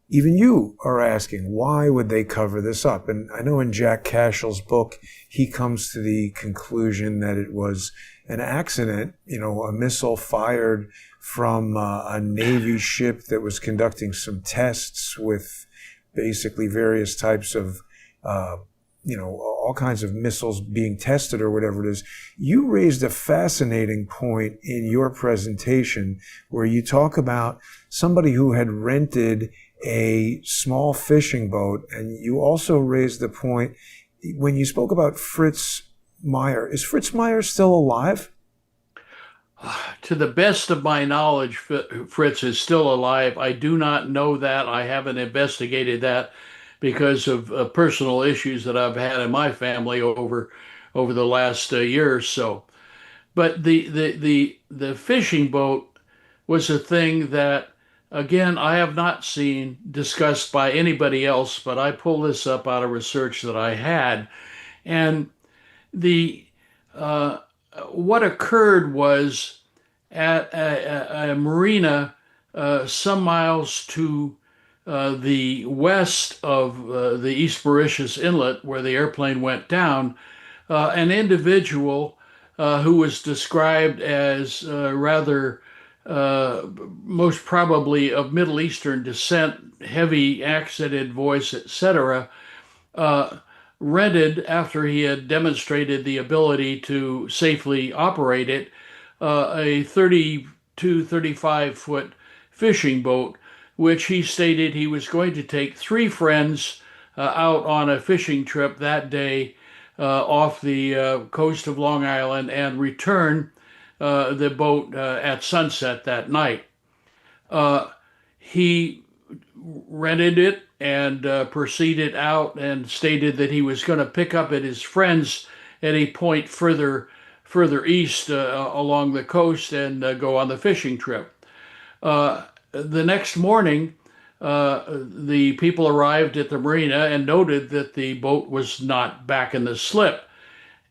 even you, are asking, why would they cover this up? And I know in Jack Cashel's book, he comes to the conclusion that it was an accident, a missile fired from a Navy ship that was conducting some tests with basically various types of all kinds of missiles being tested or whatever it is. You raised a fascinating point in your presentation where you talk about somebody who had rented a small fishing boat. And you also raised the point when you spoke about Fritz Meyer. Is Fritz Meyer still alive? To the best of my knowledge, Fritz is still alive. I do not know that. I haven't investigated that because of personal issues that I've had in my family over the last year or so. But the fishing boat was a thing that, again, I have not seen discussed by anybody else, but I pulled this up out of research that I had. And the what occurred was at a marina some miles to the west of the East Mauritius Inlet, where the airplane went down, an individual who was described as rather most probably of Middle Eastern descent, heavy accented voice, etc., rented, after he had demonstrated the ability to safely operate it, a 35 foot fishing boat, which he stated he was going to take three friends out on a fishing trip that day off the coast of Long Island and return the boat at sunset that night. He rented it and proceeded out and stated that he was going to pick up at his friend's at a point further east along the coast and go on the fishing trip. The next morning, the people arrived at the marina and noted that the boat was not back in the slip.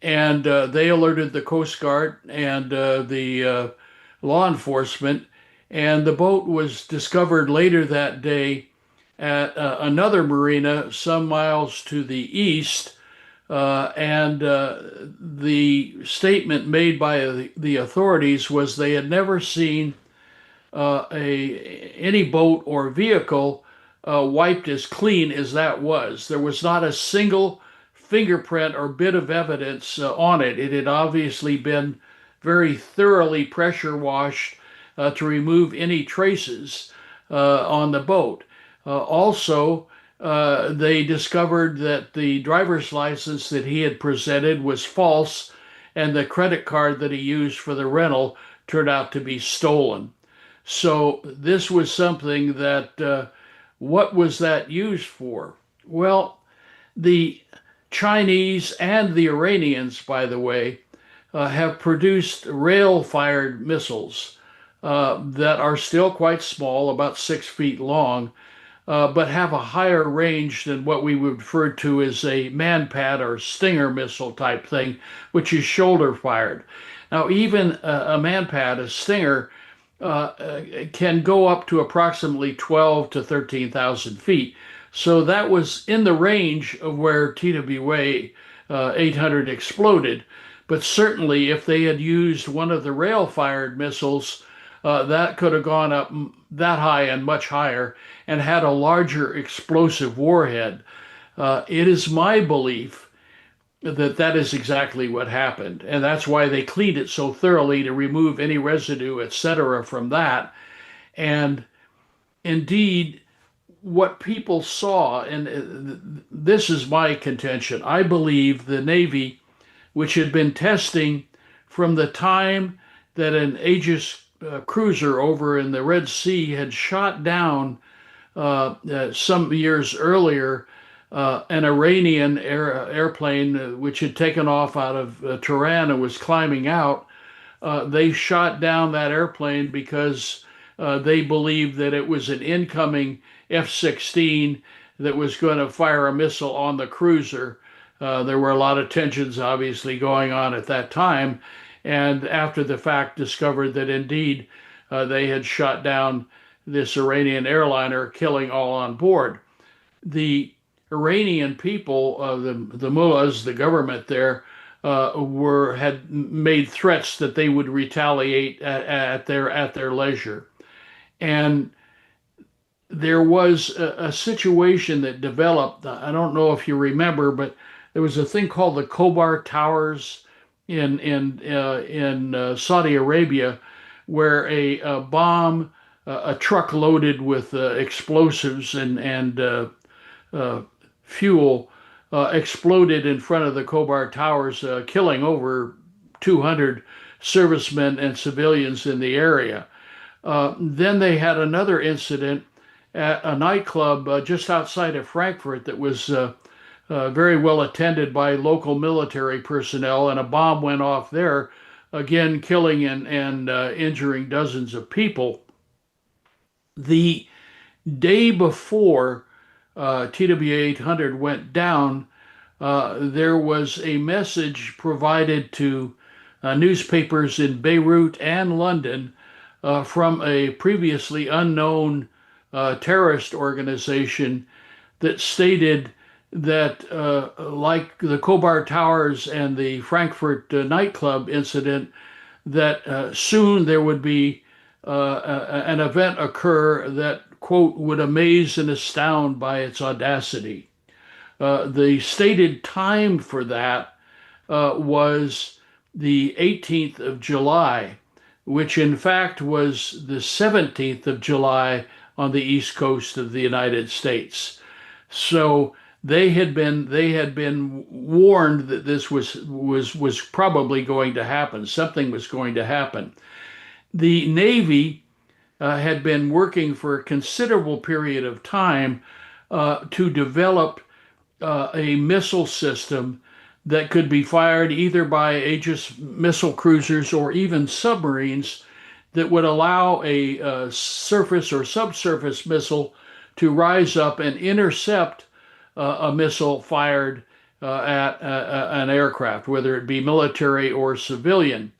And they alerted the Coast Guard and the law enforcement. And the boat was discovered later that day at another marina some miles to the east. And the statement made by the authorities was they had never seen any boat or vehicle wiped as clean as that was. There was not a single fingerprint or bit of evidence on it. It had obviously been very thoroughly pressure washed to remove any traces on the boat. Also, they discovered that the driver's license that he had presented was false, and the credit card that he used for the rental turned out to be stolen. So this was something that, what was that used for? Well, the Chinese and the Iranians, by the way, have produced rail-fired missiles that are still quite small, about 6 feet long, but have a higher range than what we would refer to as a man-pad or Stinger missile type thing, which is shoulder-fired. Now, even a man-pad, a Stinger, can go up to approximately 12 to 13,000 feet. So that was in the range of where TWA 800 exploded. But certainly if they had used one of the rail-fired missiles, that could have gone up that high and much higher and had a larger explosive warhead. It is my belief that that is exactly what happened. And that's why they cleaned it so thoroughly to remove any residue, etc., from that. And indeed, what people saw, and this is my contention, I believe the Navy, which had been testing from the time that an Aegis cruiser over in the Red Sea had shot down some years earlier an Iranian airplane which had taken off out of Tehran and was climbing out. They shot down that airplane because they believed that it was an incoming F-16 that was going to fire a missile on the cruiser. There were a lot of tensions obviously going on at that time, and after the fact discovered that indeed they had shot down this Iranian airliner, killing all on board. The Iranian people, the mullahs, the government there, had made threats that they would retaliate at their leisure, and there was a situation that developed. I don't know if you remember, but there was a thing called the Khobar Towers in Saudi Arabia, where a bomb, a truck loaded with explosives and fuel, exploded in front of the Khobar Towers, killing over 200 servicemen and civilians in the area. Then they had another incident at a nightclub just outside of Frankfurt that was very well attended by local military personnel, and a bomb went off there, again killing and injuring dozens of people. The day before TWA 800 went down, there was a message provided to newspapers in Beirut and London from a previously unknown terrorist organization that stated that, like the Khobar Towers and the Frankfurt nightclub incident, that soon there would be an event occur that, quote, would amaze and astound by its audacity. The stated time for that was the 18th of July, which in fact was the 17th of July on the East Coast of the United States. So they had been warned that this was probably going to happen. Something was going to happen. The Navy had been working for a considerable period of time to develop a missile system that could be fired either by Aegis missile cruisers or even submarines that would allow a surface or subsurface missile to rise up and intercept a missile fired at an aircraft, whether it be military or civilian.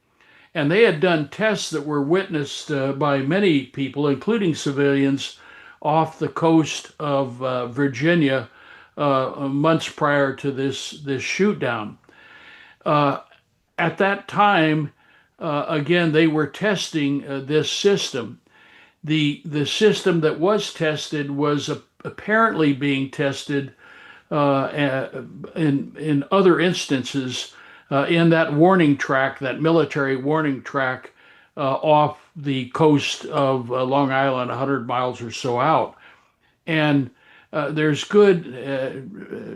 And they had done tests that were witnessed by many people, including civilians, off the coast of Virginia months prior to this shoot down. At that time, again, they were testing this system. The system that was tested was apparently being tested in other instances in that warning track, that military warning track off the coast of Long Island, 100 miles or so out. And there's good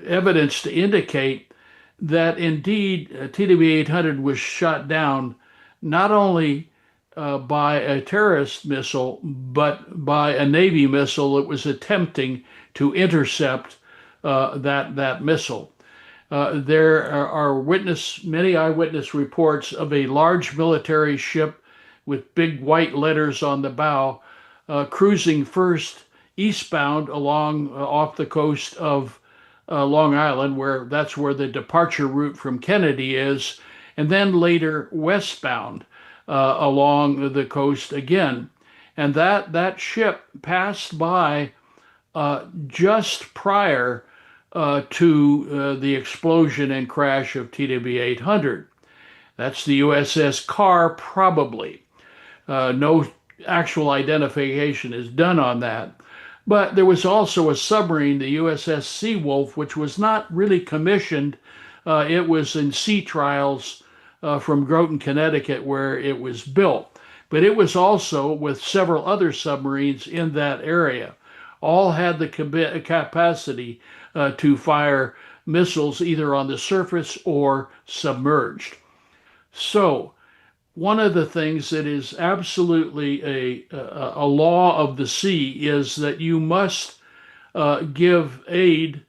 evidence to indicate that indeed TWA 800 was shot down not only by a terrorist missile, but by a Navy missile that was attempting to intercept that missile. There are many eyewitness reports of a large military ship with big white letters on the bow, cruising first eastbound along off the coast of Long Island, that's where the departure route from Kennedy is, and then later westbound along the coast again. And that ship passed by just prior to the explosion and crash of TWA 800. That's the USS Carr, probably. No actual identification is done on that. But there was also a submarine, the USS Seawolf, which was not really commissioned. It was in sea trials from Groton, Connecticut, where it was built. But it was also with several other submarines in that area. All had the capacity to fire missiles either on the surface or submerged. So, one of the things that is absolutely a law of the sea is that you must give aid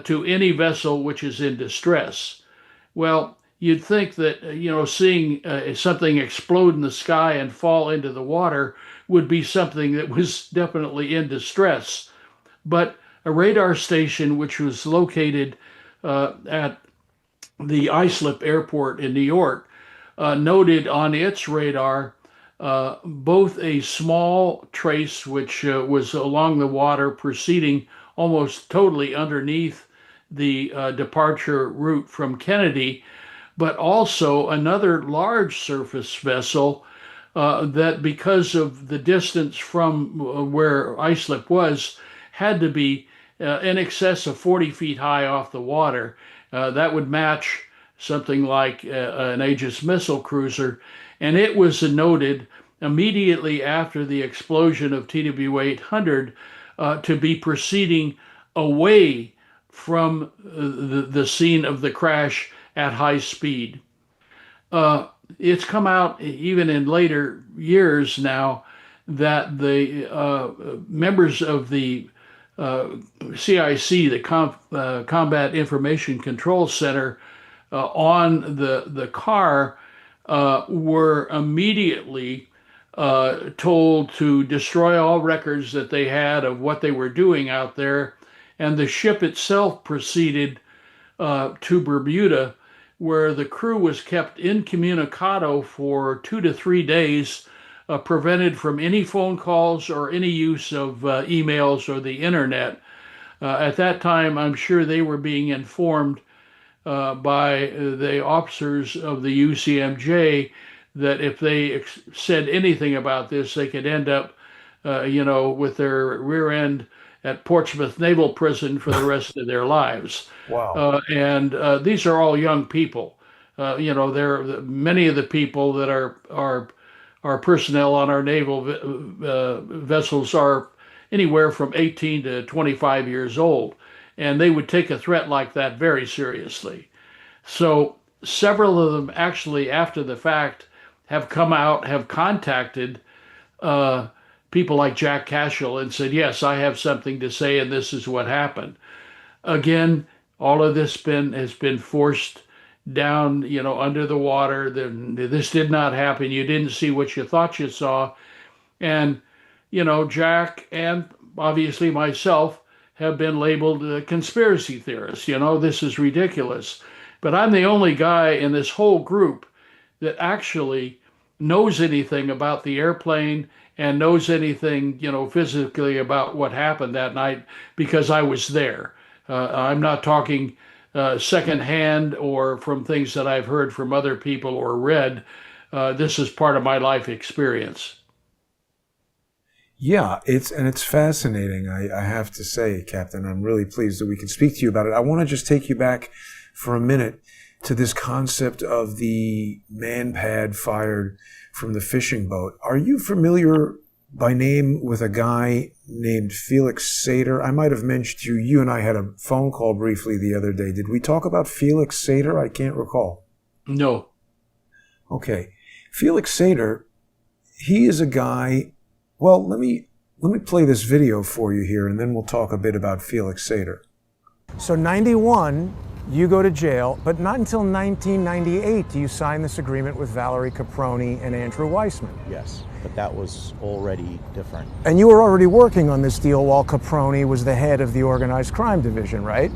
to any vessel which is in distress. Well, you'd think that, seeing something explode in the sky and fall into the water would be something that was definitely in distress. But a radar station which was located at the Islip Airport in New York noted on its radar both a small trace which was along the water proceeding almost totally underneath the departure route from Kennedy, but also another large surface vessel that, because of the distance from where Islip was, had to be in excess of 40 feet high off the water. That would match something like an Aegis missile cruiser, and it was noted immediately after the explosion of TWA 800 to be proceeding away from the scene of the crash at high speed. It's come out even in later years now that the members of the CIC, the Combat Information Control Center, on the car were immediately told to destroy all records that they had of what they were doing out there, and the ship itself proceeded to Bermuda, where the crew was kept incommunicado for 2 to 3 days, prevented from any phone calls or any use of emails or the internet. At that time, I'm sure they were being informed by the officers of the UCMJ that if they said anything about this, they could end up, with their rear end at Portsmouth Naval Prison for the rest of their lives. Wow. And these are all young people. They're many of the people that are personnel on our naval vessels are anywhere from 18 to 25 years old, and they would take a threat like that very seriously. So several of them actually, after the fact, have come out, have contacted people like Jack Cashel and said, yes, I have something to say, and this is what happened. Again, all of this has been forced down, under the water. This did not happen. You didn't see what you thought you saw. And, Jack and obviously myself have been labeled conspiracy theorists. This is ridiculous. But I'm the only guy in this whole group that actually knows anything about the airplane and knows anything, physically about what happened that night because I was there. I'm not talking secondhand or from things that I've heard from other people or read. This is part of my life experience. Yeah, it's fascinating. I have to say, Captain, I'm really pleased that we can speak to you about it. I want to just take you back for a minute to this concept of the man pad fired from the fishing boat. Are you familiar by name with a guy named Felix Sater? I might have mentioned you and I had a phone call briefly the other day. Did we talk about Felix Sater? I can't recall. No. Okay. Felix Sater, he is a guy. Well, let me play this video for you here, and then we'll talk a bit about Felix Sater. So 91, you go to jail, but not until 1998 do you sign this agreement with Valerie Caproni and Andrew Weissman. Yes, but that was already different. And you were already working on this deal while Caproni was the head of the organized crime division, right?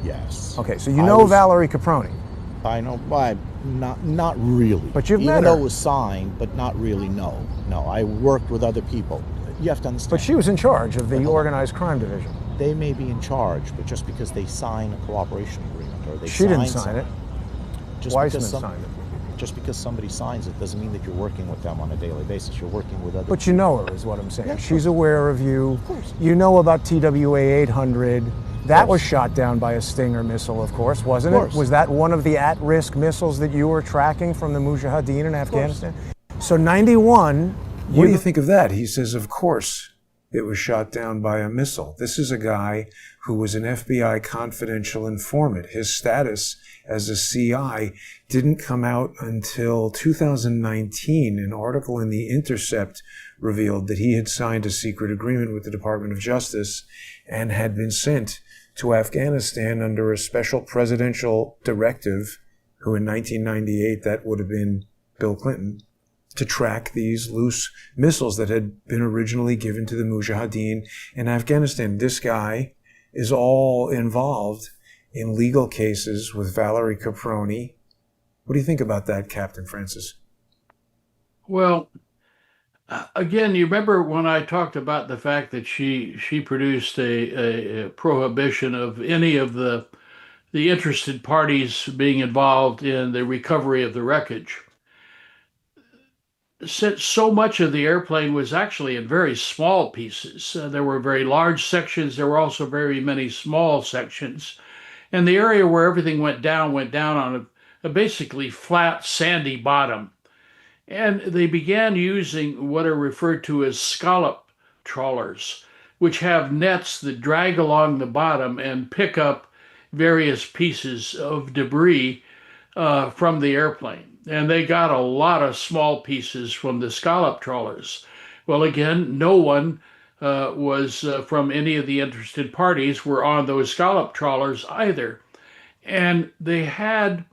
Yes. Okay, so you know Valerie Caproni. I know, but not really. But you've met her. Even though it was signed, but not really, no. No, I worked with other people. You have to understand. But she was in charge of the organized crime division. They may be in charge, but just because they sign a cooperation agreement or they She didn't sign it. Weissman signed it. Just because somebody signs it doesn't mean that you're working with them on a daily basis. You're working with other But you know her, is what I'm saying. Yeah, She's aware of you. Of course. You know about TWA 800. That was shot down by a Stinger missile, of course, wasn't it? Was that one of the at-risk missiles that you were tracking from the Mujahideen in Afghanistan? So 91. What do you think of that? He says, of course, it was shot down by a missile. This is a guy who was an FBI confidential informant. His status as a CI didn't come out until 2019. An article in The Intercept revealed that he had signed a secret agreement with the Department of Justice and had been sent to Afghanistan under a special presidential directive, who in 1998, that would have been Bill Clinton, to track these loose missiles that had been originally given to the Mujahideen in Afghanistan. This guy is all involved in legal cases with Valerie Caproni. What do you think about that, Captain Francis? Well, again, you remember when I talked about the fact that she produced a prohibition of any of the interested parties being involved in the recovery of the wreckage. Since so much of the airplane was actually in very small pieces, there were very large sections. There were also very many small sections, and the area where everything went down on a basically flat, sandy bottom. And they began using what are referred to as scallop trawlers, which have nets that drag along the bottom and pick up various pieces of debris from the airplane. And they got a lot of small pieces from the scallop trawlers. Well, again, no one was from any of the interested parties were on those scallop trawlers either. And they had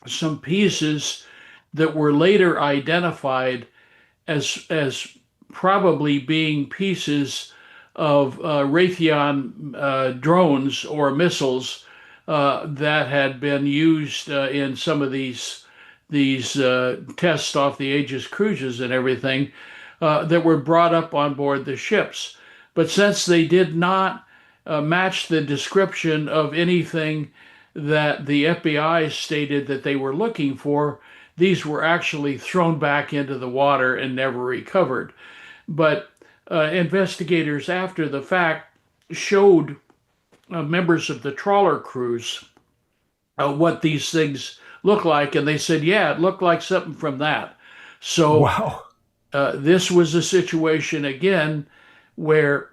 some pieces that were later identified as probably being pieces of Raytheon drones or missiles that had been used in some of these tests off the Aegis cruises and everything that were brought up on board the ships. But since they did not match the description of anything that the FBI stated that they were looking for, these were actually thrown back into the water and never recovered. But investigators after the fact showed members of the trawler crews what these things look like, and they said, yeah, it looked like something from that. So wow. This was a situation, again, where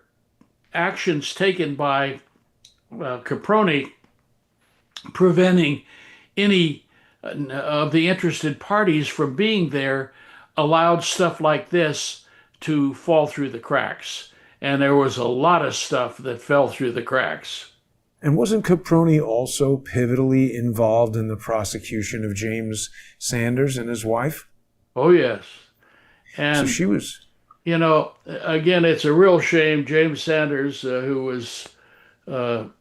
actions taken by Caproni preventing any of the interested parties from being there allowed stuff like this to fall through the cracks. And there was a lot of stuff that fell through the cracks. And wasn't Caproni also pivotally involved in the prosecution of James Sanders and his wife? Oh, yes. So And, she was. you know, again, it's a real shame. James Sanders, who was along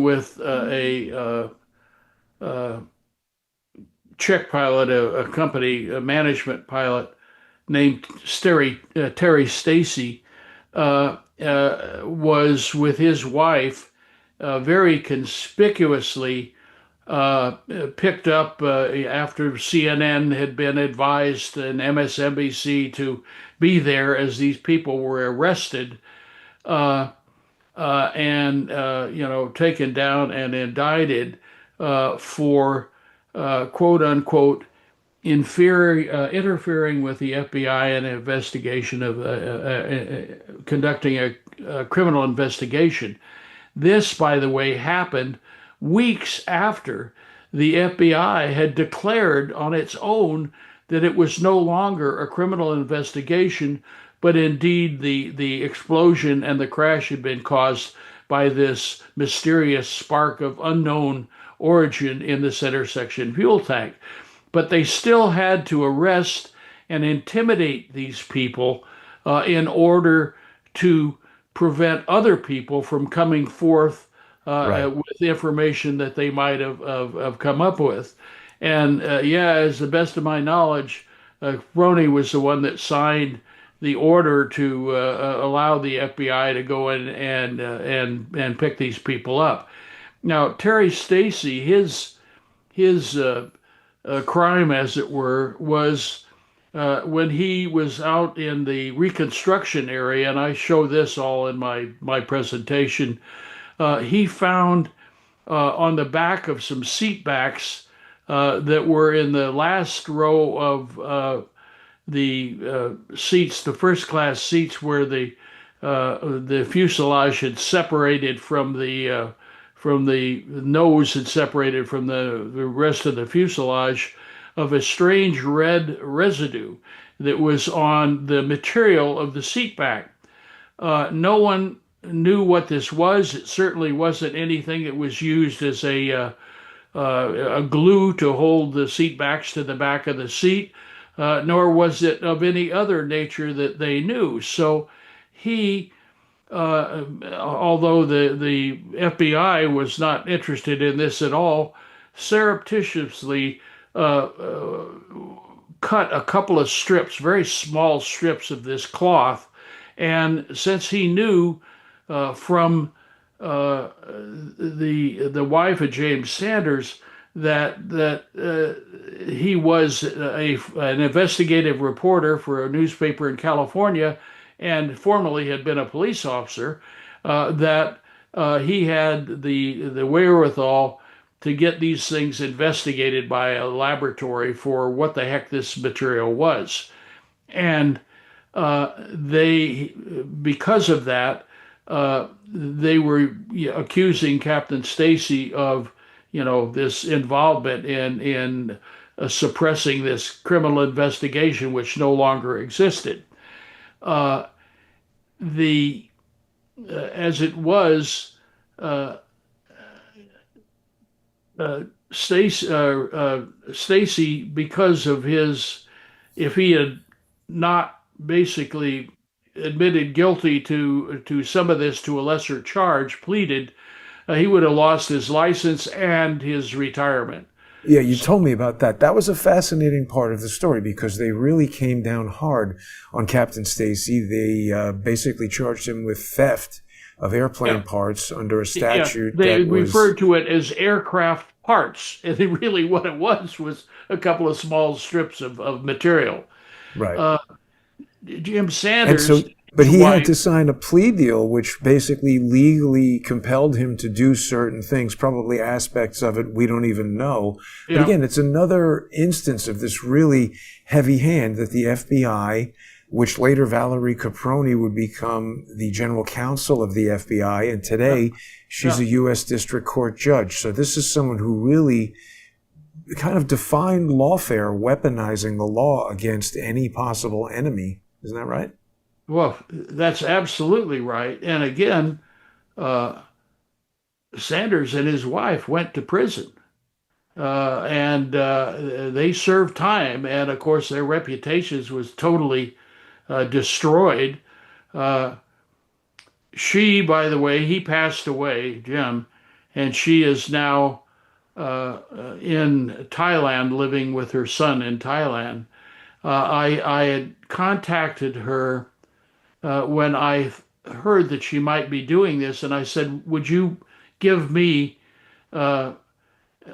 with a Czech pilot, a company, a management pilot named Terry Stacy, was with his wife very conspicuously picked up after CNN had been advised and MSNBC to be there as these people were arrested and taken down and indicted for quote unquote interfering with the FBI in an investigation of conducting a criminal investigation. This, by the way, happened weeks after the FBI had declared on its own that it was no longer a criminal investigation, but indeed the explosion and the crash had been caused by this mysterious spark of unknown origin in the center section fuel tank. But they still had to arrest and intimidate these people in order to prevent other people from coming forth with information that they might have come up with. And as the best of my knowledge, Roney was the one that signed the order to allow the FBI to go in and pick these people up. Now, Terry Stacy, his crime, as it were, was when he was out in the reconstruction area, and I show this all in my presentation. He found on the back of some seat backs that were in the last row of the seats, the first class seats, where the fuselage had separated from the nose had separated from the rest of the fuselage, of a strange red residue that was on the material of the seat back. No one knew what this was. It certainly wasn't anything that was used as a glue to hold the seat backs to the back of the seat, nor was it of any other nature that they knew. So he, although the FBI was not interested in this at all, surreptitiously cut a couple of strips, very small strips of this cloth. And since he knew from the wife of James Sanders that he was an investigative reporter for a newspaper in California and formerly had been a police officer, that he had the wherewithal to get these things investigated by a laboratory for what the heck this material was. And because of that, they were accusing Captain Stacy of, this involvement in suppressing this criminal investigation, which no longer existed. As it was, Stacy, because of if he had not basically admitted guilty to some of this to a lesser charge, pleaded, he would have lost his license and his retirement. Yeah, you told me about that. That was a fascinating part of the story because they really came down hard on Captain Stacy. They basically charged him with theft of airplane parts under a statute. They referred to it as aircraft parts, and really what it was a couple of small strips of material. Right. Jim Sanders. But he had to sign a plea deal, which basically legally compelled him to do certain things, probably aspects of it we don't even know. But again, it's another instance of this really heavy hand that the FBI, which later Valerie Caproni would become the general counsel of the FBI, and today she's a U.S. District Court judge. So this is someone who really kind of defined lawfare, weaponizing the law against any possible enemy. Isn't that right? Well, that's absolutely right. And again, uh, Sanders and his wife went to prison, and they served time. And of course, their reputations was totally destroyed. Uh, she, by the way, he passed away, Jim, and she is now in Thailand, living with her son in Thailand. I had contacted her when I heard that she might be doing this, and I said, "Would you give me uh,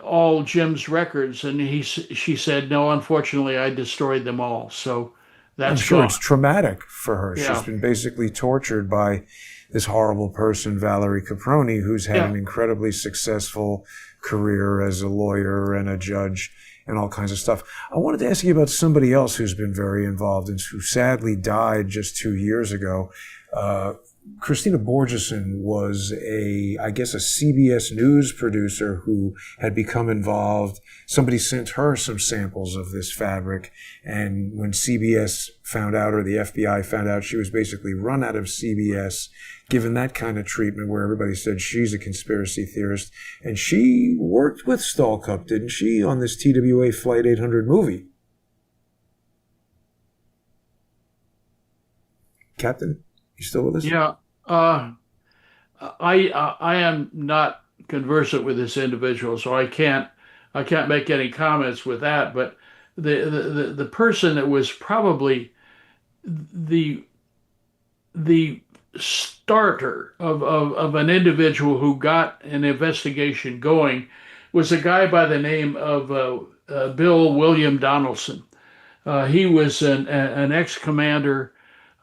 all Jim's records?" And she said, "No, unfortunately, I destroyed them all." So I'm that's sure gone. it's traumatic for her. She's Yeah, been basically tortured by this horrible person, Valerie Caproni, who's had yeah. an incredibly successful career as a lawyer and a judge and all kinds of stuff. I wanted to ask you about somebody else who's been very involved and who sadly died just 2 years ago. Uh, Christina Borgeson was I guess, a CBS News producer who had become involved. Somebody sent her some samples of this fabric, and when CBS found out, or the FBI found out, she was basically run out of CBS, given that kind of treatment where everybody said she's a conspiracy theorist. And she worked with Stalcup, didn't she, on this TWA Flight 800 movie? Captain, you still with us? Yeah. Uh, I am not conversant with this individual, so I can't make any comments with that. But the person that was probably the the starter of an individual who got an investigation going was a guy by the name of Bill William Donaldson. He was an ex-commander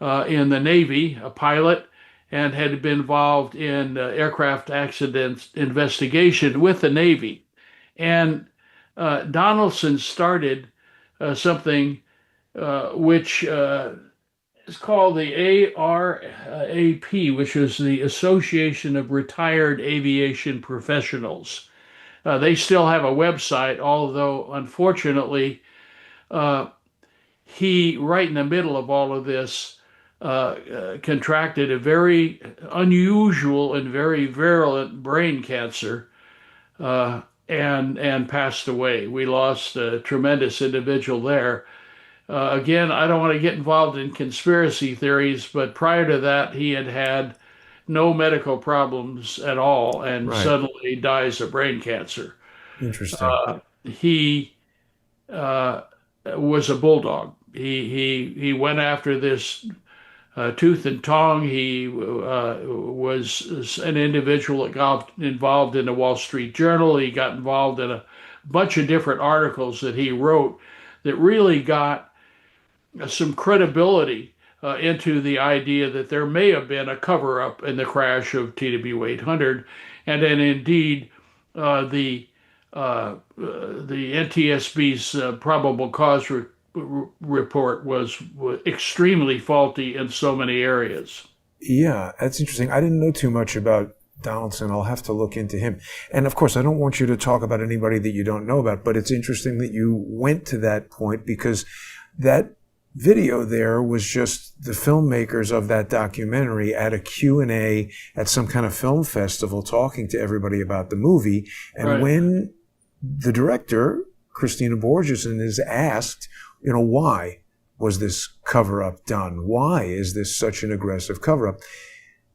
in the Navy, a pilot, and had been involved in aircraft accidents investigation with the Navy. And Donaldson started something which is called the ARAP, which is the Association of Retired Aviation Professionals. They still have a website, although unfortunately, uh, he, right in the middle of all of this, contracted a very unusual and very virulent brain cancer, and passed away. We lost a tremendous individual there. Again, I don't want to get involved in conspiracy theories, but prior to that, he had had no medical problems at all, and Right. suddenly dies of brain cancer. Interesting. He was a bulldog. He went after this tooth and tongue. He was an individual that got involved in the Wall Street Journal. He got involved in a bunch of different articles that he wrote that really got some credibility into the idea that there may have been a cover up in the crash of TW 800. And then indeed, the NTSB's probable cause report was extremely faulty in so many areas. Yeah, that's interesting. I didn't know too much about Donaldson. I'll have to look into him. And of course, I don't want you to talk about anybody that you don't know about, but it's interesting that you went to that point, because that video there was just the filmmakers of that documentary at a Q&A at some kind of film festival talking to everybody about the movie. And Right. when the director, Christina Borgeson, is asked, why was this cover-up done? Why is this such an aggressive cover-up?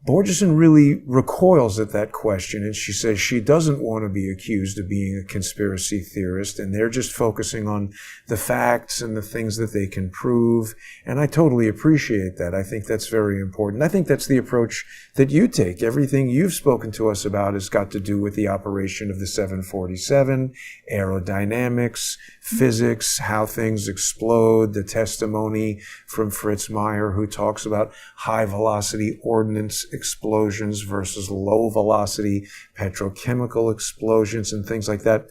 Borgeson really recoils at that question, and she says she doesn't want to be accused of being a conspiracy theorist, and they're just focusing on the facts and the things that they can prove. And I totally appreciate that. I think that's very important. I think that's the approach that you take. Everything you've spoken to us about has got to do with the operation of the 747, aerodynamics, physics, how things explode, the testimony from Fritz Meyer, who talks about high velocity ordnance explosions versus low velocity petrochemical explosions and things like that.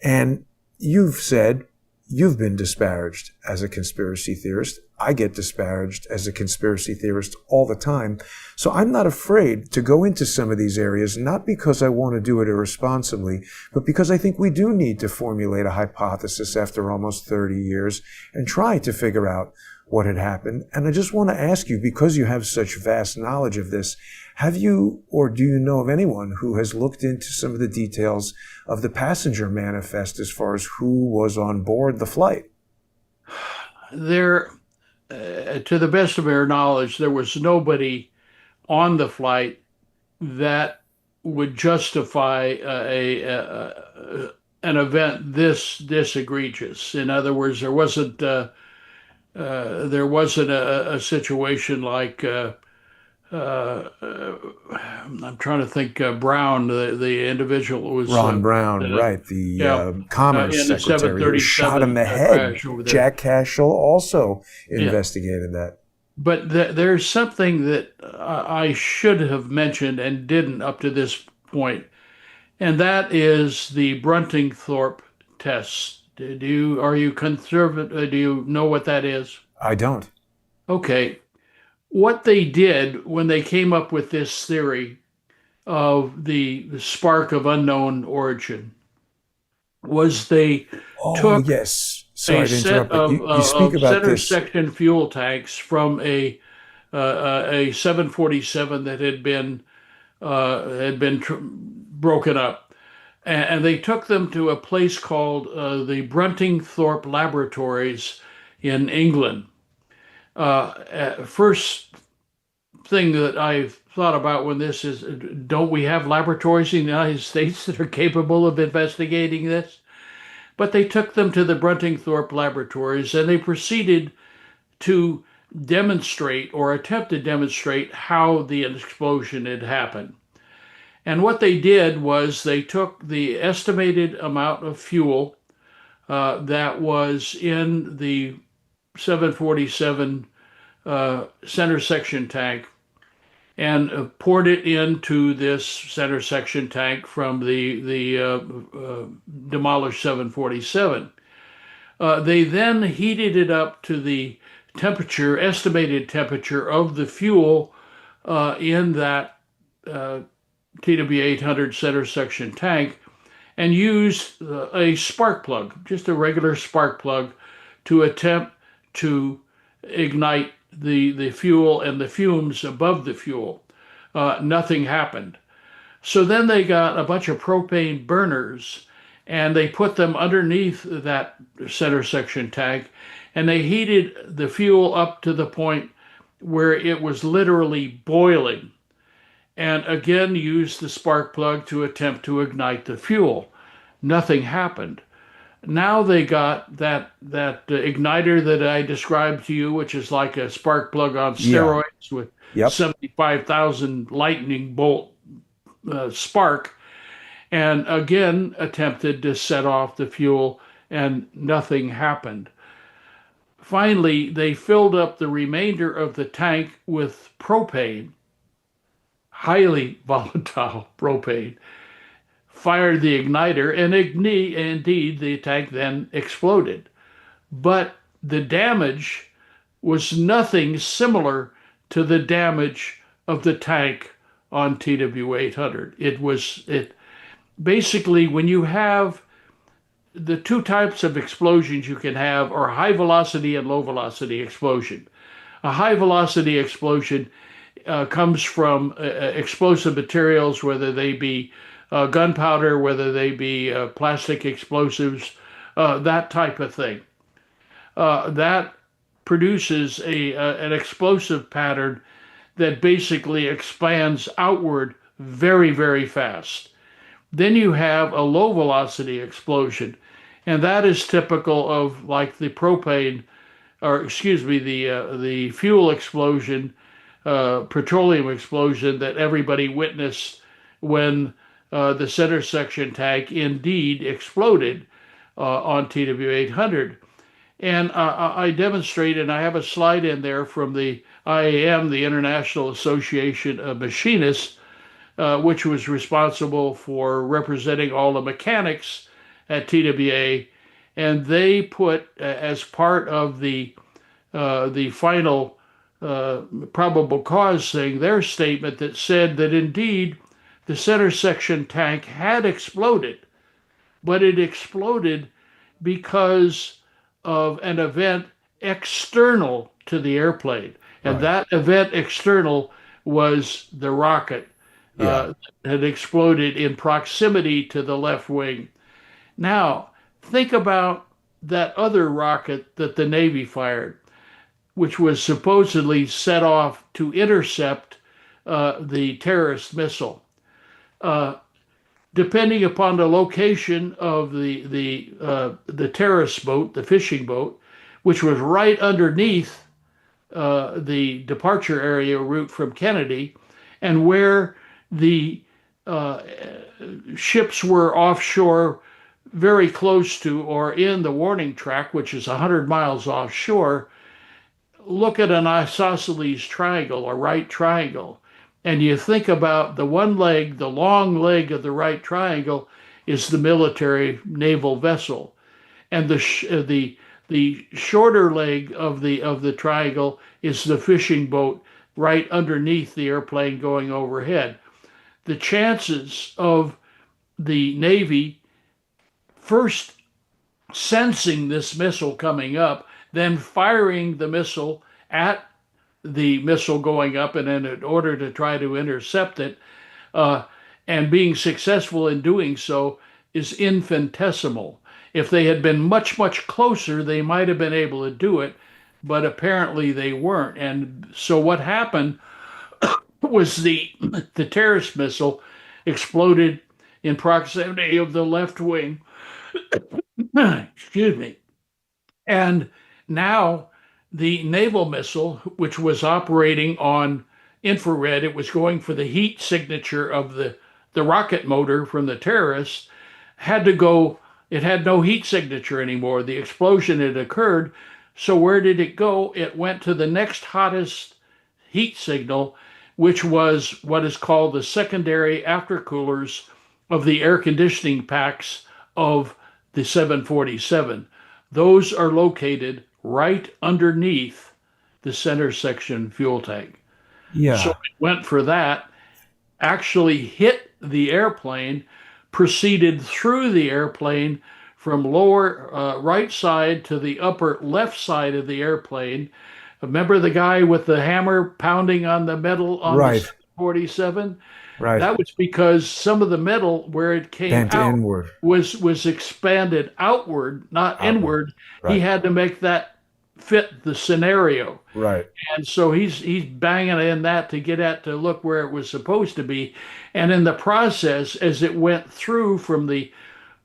And you've said you've been disparaged as a conspiracy theorist. I get disparaged as a conspiracy theorist all the time. So I'm not afraid to go into some of these areas, not because I want to do it irresponsibly, but because I think we do need to formulate a hypothesis after almost 30 years and try to figure out what had happened. And I just want to ask you, because you have such vast knowledge of this, have you or do you know of anyone who has looked into some of the details of the passenger manifest as far as who was on board the flight? There, to the best of our knowledge, there was nobody on the flight that would justify an event this egregious. In other words, there wasn't a situation like I'm trying to think. Brown, the individual who was Ron Brown, right, yeah, the Commerce in the Secretary who shot him in the head. Jack Cashel also investigated that. But there's something that I should have mentioned and didn't up to this point, and that is the Brunting Thorp tests. Are you conservative? Do you know what that is? I don't. Okay. What they did when they came up with this theory of the spark of unknown origin was they took yes. Sorry a to set interrupt, but you speak of about center this. section fuel tanks from a 747 that had been broken up, and they took them to a place called the Brunting Thorp Laboratories in England. First thing that I've thought about when this is, don't we have laboratories in the United States that are capable of investigating this? But they took them to the Brunting Thorp Laboratories and they proceeded to demonstrate or attempt to demonstrate how the explosion had happened. And what they did was they took the estimated amount of fuel that was in the 747 center section tank and poured it into this center section tank from the demolished 747. They then heated it up to the estimated temperature of the fuel in that TWA 800 center section tank, and used a spark plug, just a regular spark plug, to attempt to ignite the fuel and the fumes above the fuel. Nothing happened. So then they got a bunch of propane burners and they put them underneath that center section tank, and they heated the fuel up to the point where it was literally boiling, and again used the spark plug to attempt to ignite the fuel. Nothing happened. Now they got that igniter that I described to you, which is like a spark plug on steroids with 75,000 lightning bolt spark, and again attempted to set off the fuel, and nothing happened. Finally, they filled up the remainder of the tank with propane, highly volatile propane, fired the igniter, and indeed the tank then exploded. But the damage was nothing similar to the damage of the tank on TWA 800. It basically, when you have the two types of explosions you can have are high velocity and low velocity explosion. A high velocity explosion comes from explosive materials, whether they be gunpowder, whether they be plastic explosives, that type of thing. That produces an explosive pattern that basically expands outward very, very fast. Then you have a low velocity explosion, and that is typical of like the propane, or excuse me, the fuel explosion, petroleum explosion that everybody witnessed when the center section tank indeed exploded on TWA 800. And I demonstrate, and I have a slide in there from the IAM, the International Association of Machinists, which was responsible for representing all the mechanics at TWA, and they put as part of the final probable cause thing their statement that said that indeed the center section tank had exploded, but it exploded because of an event external to the airplane. And Right. that event external was the rocket Yeah. had exploded in proximity to the left wing. Now, think about that other rocket that the Navy fired, which was supposedly set off to intercept the terrorist missile. Uh, Depending upon the location of the terrorist boat, the fishing boat, which was right underneath the departure area route from Kennedy, and where the uh, ships were offshore, very close to or in the warning track, which is 100 miles offshore. Look at an isosceles triangle, a right triangle, and you think about the one leg, the long leg of the right triangle is the military naval vessel, and the shorter leg of the triangle is the fishing boat right underneath the airplane going overhead. The chances of the Navy first sensing this missile coming up, then firing the missile at the missile going up, and in order to try to intercept it, uh, and being successful in doing so is infinitesimal. If they had been much, much closer, they might have been able to do it, but apparently they weren't. And so what happened was the terrorist missile exploded in proximity of the left wing. Excuse me. And now the naval missile, which was operating on infrared, it was going for the heat signature of the rocket motor from the terrorists, had to go, it had no heat signature anymore. The explosion had occurred. So where did it go? It went to the next hottest heat signal, which was what is called the secondary aftercoolers of the air conditioning packs of the 747. Those are located right underneath the center section fuel tank. So Yeah. it went for that, actually hit the airplane, proceeded through the airplane from lower right side to the upper left side of the airplane. Remember the guy with the hammer pounding on the metal on the Right. 747? Right. That was because some of the metal where it came Bent out inward. was expanded outward, not Outward. inward. He Right. had to make that fit the scenario. Right. And so he's banging in that to get at to look where it was supposed to be. And in the process, as it went through from the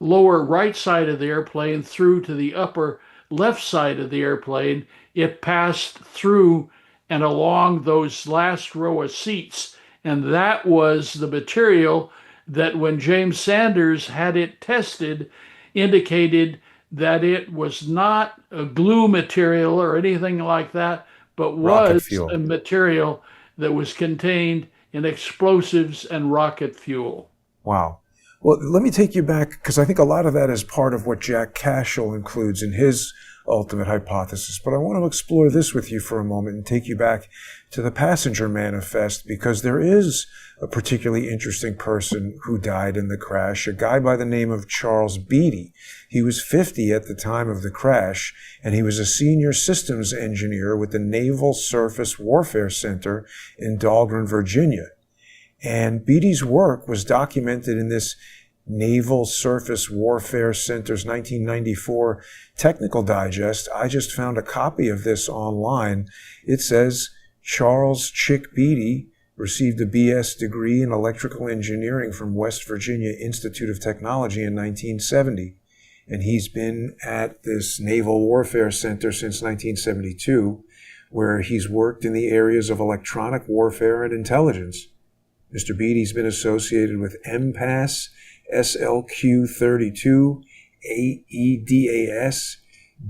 lower right side of the airplane through to the upper left side of the airplane, it passed through and along those last row of seats. And that was the material that when James Sanders had it tested, indicated that it was not a glue material or anything like that, but Rocket was fuel. a material that was contained in explosives and rocket fuel. Wow. Well, let me take you back, because I think a lot of that is part of what Jack Cashel includes in his ultimate hypothesis. But I want to explore this with you for a moment and take you back to the passenger manifest, because there is a particularly interesting person who died in the crash, a guy by the name of Charles Beatty. He was 50 at the time of the crash, and he was a senior systems engineer with the Naval Surface Warfare Center in Dahlgren, Virginia. And Beatty's work was documented in this Naval Surface Warfare Center's 1994 Technical Digest. I just found a copy of this online. It says Charles Chick Beatty received a BS degree in electrical engineering from West Virginia Institute of Technology in 1970. And he's been at this Naval Warfare Center since 1972, where he's worked in the areas of electronic warfare and intelligence. Mr. Beatty's been associated with MPAS, SLQ-32, AEDAS,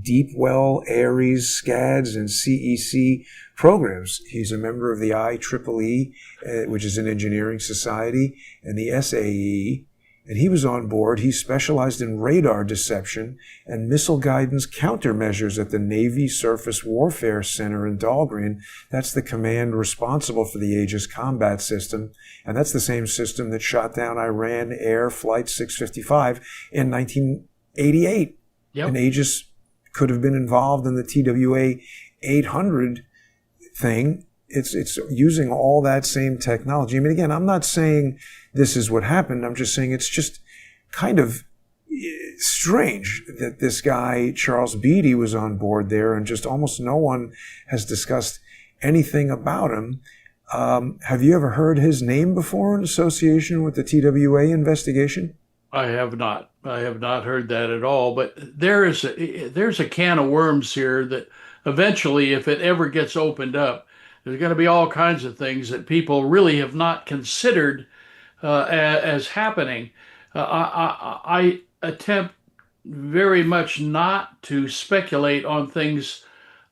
Deepwell, Ares, SCADS, and CEC programs. He's a member of the IEEE, which is an engineering society, and the SAE. And he was on board. He specialized in radar deception and missile guidance countermeasures at the Navy Surface Warfare Center in Dahlgren. That's the command responsible for the Aegis combat system. And that's the same system that shot down Iran Air Flight 655 in 1988. Yep. An Aegis could have been involved in the TWA 800 thing. It's using all that same technology. I mean, again, I'm not saying this is what happened. I'm just saying it's just kind of strange that this guy, Charles Beatty, was on board there, and just almost no one has discussed anything about him. Have you ever heard his name before in association with the TWA investigation? I have not. I have not heard that at all. But there's a can of worms here that eventually, if it ever gets opened up, there's going to be all kinds of things that people really have not considered as happening. I attempt very much not to speculate on things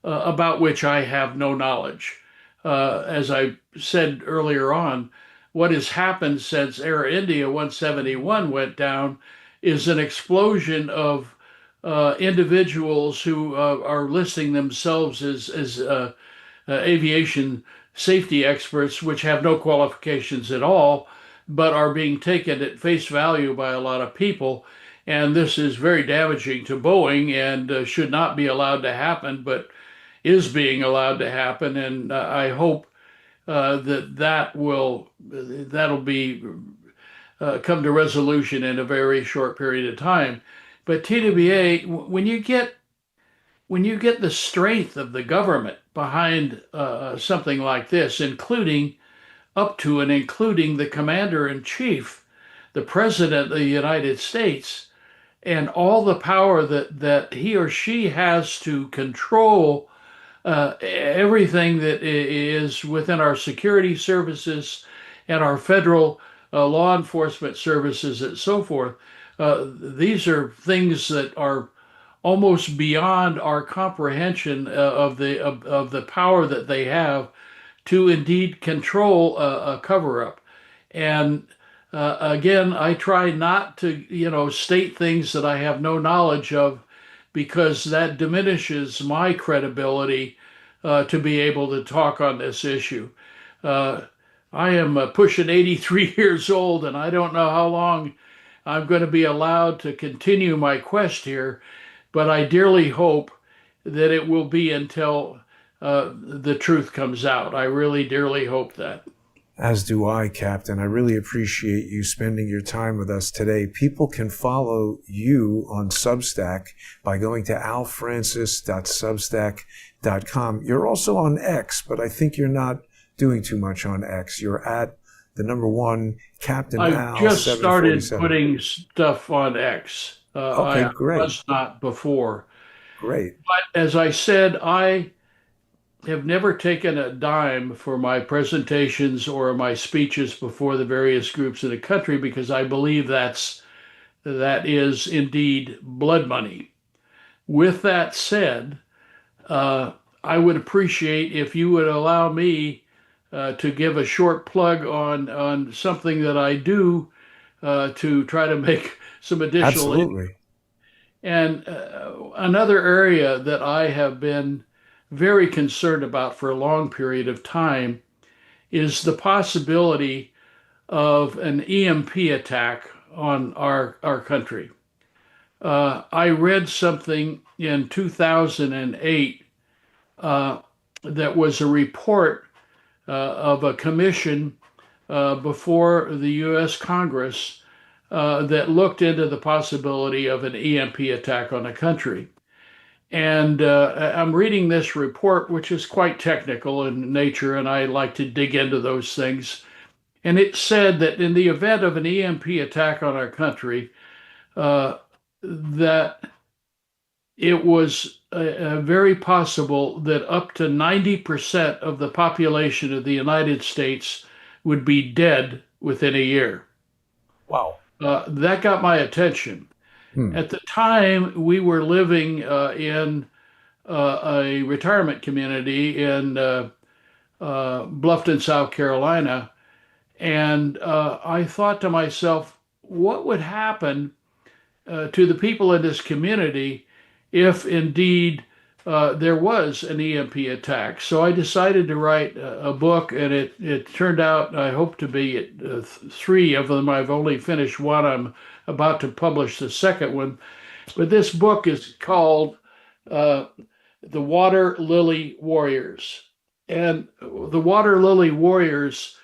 about which I have no knowledge. As I said earlier on, what has happened since Air India 171 went down is an explosion of individuals who are listing themselves as aviation safety experts, which have no qualifications at all, but are being taken at face value by a lot of people. And this is very damaging to Boeing and should not be allowed to happen, but is being allowed to happen. And I hope that'll be come to resolution in a very short period of time. But TWA, when you get the strength of the government behind something like this, including up to and including the commander-in-chief, the president of the United States, and all the power that he or she has to control everything that is within our security services and our federal law enforcement services and so forth. These are things that are almost beyond our comprehension of the power that they have to indeed control a cover-up. And again, I try not to, state things that I have no knowledge of, because that diminishes my credibility to be able to talk on this issue. I am pushing 83 years old, and I don't know how long I'm going to be allowed to continue my quest here, but I dearly hope that it will be until the truth comes out. I really dearly hope that. As do I, Captain. I really appreciate you spending your time with us today. People can follow you on Substack by going to alfrancis.substack.com. You're also on X, but I think you're not doing too much on X. You're at the #1 Captain Al. I've just started putting stuff on X. Okay, great. I was not before. Great. But as I said, I have never taken a dime for my presentations or my speeches before the various groups in the country, because I believe that is indeed blood money. With that said, I would appreciate if you would allow me to give a short plug on something that I do to try to make some additional. Absolutely. And another area that I have been very concerned about for a long period of time is the possibility of an EMP attack on our country. I read something in 2008 that was a report of a commission before the U.S. Congress that looked into the possibility of an EMP attack on a country. And I'm reading this report, which is quite technical in nature, and I like to dig into those things. And it said that in the event of an EMP attack on our country, that it was very possible that up to 90% of the population of the United States would be dead within a year. Wow. That got my attention. At the time, we were living in a retirement community in Bluffton, South Carolina, and I thought to myself, what would happen to the people in this community if indeed there was an EMP attack? So I decided to write a book, and it turned out, I hope to be 3 of them. I've only finished one. I'm about to publish the second one. But this book is called uh, the Water Lily Warriors. And the Water Lily Warriors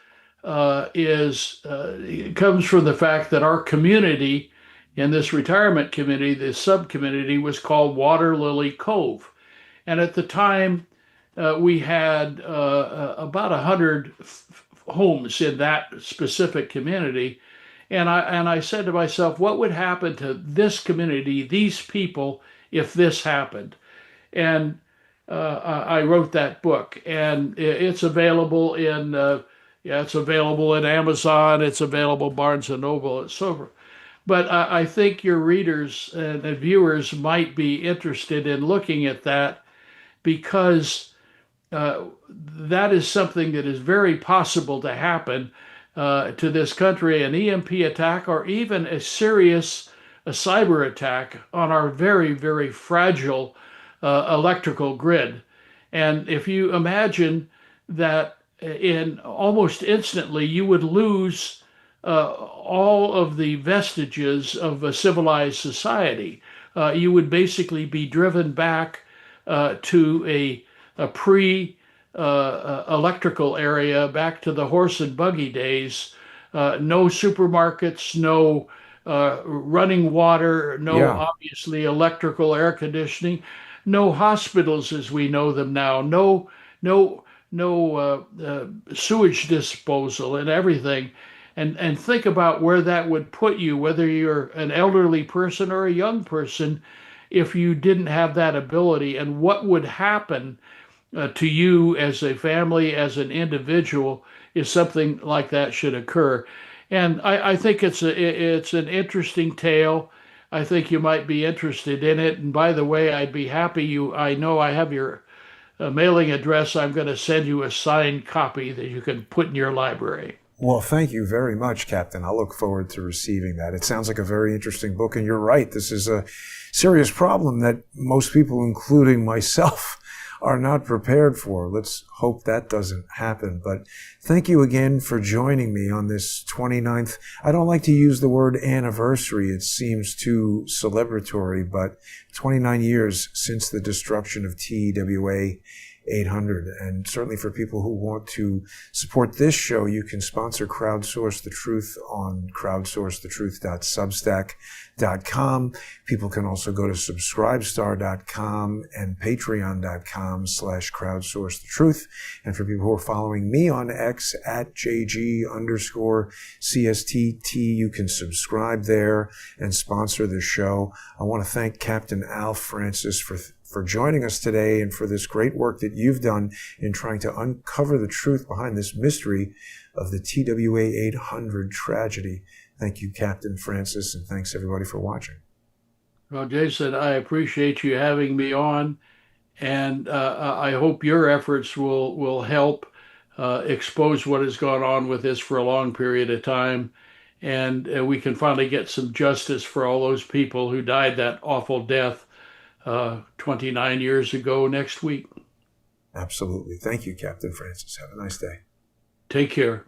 it comes from the fact that our community in this retirement community, this subcommunity, was called Water Lily Cove. And at the time, we had about 100 homes in that specific community. And I said to myself, what would happen to this community, these people, if this happened? And I wrote that book, and it's available in it's available in Amazon, it's available Barnes and Noble, and so forth. But I think your readers and viewers might be interested in looking at that because that is something that is very possible to happen to this country, an EMP attack or even a serious cyber attack on our very, very fragile electrical grid. And if you imagine that in almost instantly you would lose all of the vestiges of a civilized society, you would basically be driven back to a pre electrical area, back to the horse and buggy days. No supermarkets, no running water, no obviously electrical air conditioning, no hospitals as we know them now, no sewage disposal and everything. And think about where that would put you, whether you're an elderly person or a young person, if you didn't have that ability, and what would happen to you as a family, as an individual, if something like that should occur. And I think it's an interesting tale. I think you might be interested in it. And by the way, I'd be happy I know I have your mailing address. I'm going to send you a signed copy that you can put in your library. Well, thank you very much, Captain. I look forward to receiving that. It sounds like a very interesting book, and you're right. This is a serious problem that most people, including myself, are not prepared for. Let's hope that doesn't happen. But thank you again for joining me on this 29th. I don't like to use the word anniversary. It seems too celebratory, but 29 years since the destruction of TWA 800. And certainly for people who want to support this show, you can sponsor Crowdsource the Truth on crowdsourcethetruth.substack.com. People can also go to subscribestar.com and patreon.com/crowdsourcethetruth. And for people who are following me on X at JG_CSTT, you can subscribe there and sponsor the show. I want to thank Captain Al Francis for joining us today and for this great work that you've done in trying to uncover the truth behind this mystery of the TWA 800 tragedy. Thank you, Captain Francis, and thanks everybody for watching. Well, Jason, I appreciate you having me on, and I hope your efforts will help expose what has gone on with this for a long period of time, and we can finally get some justice for all those people who died that awful death 29 years ago next week. Absolutely. Thank you, Captain Francis. Have a nice day. Take care.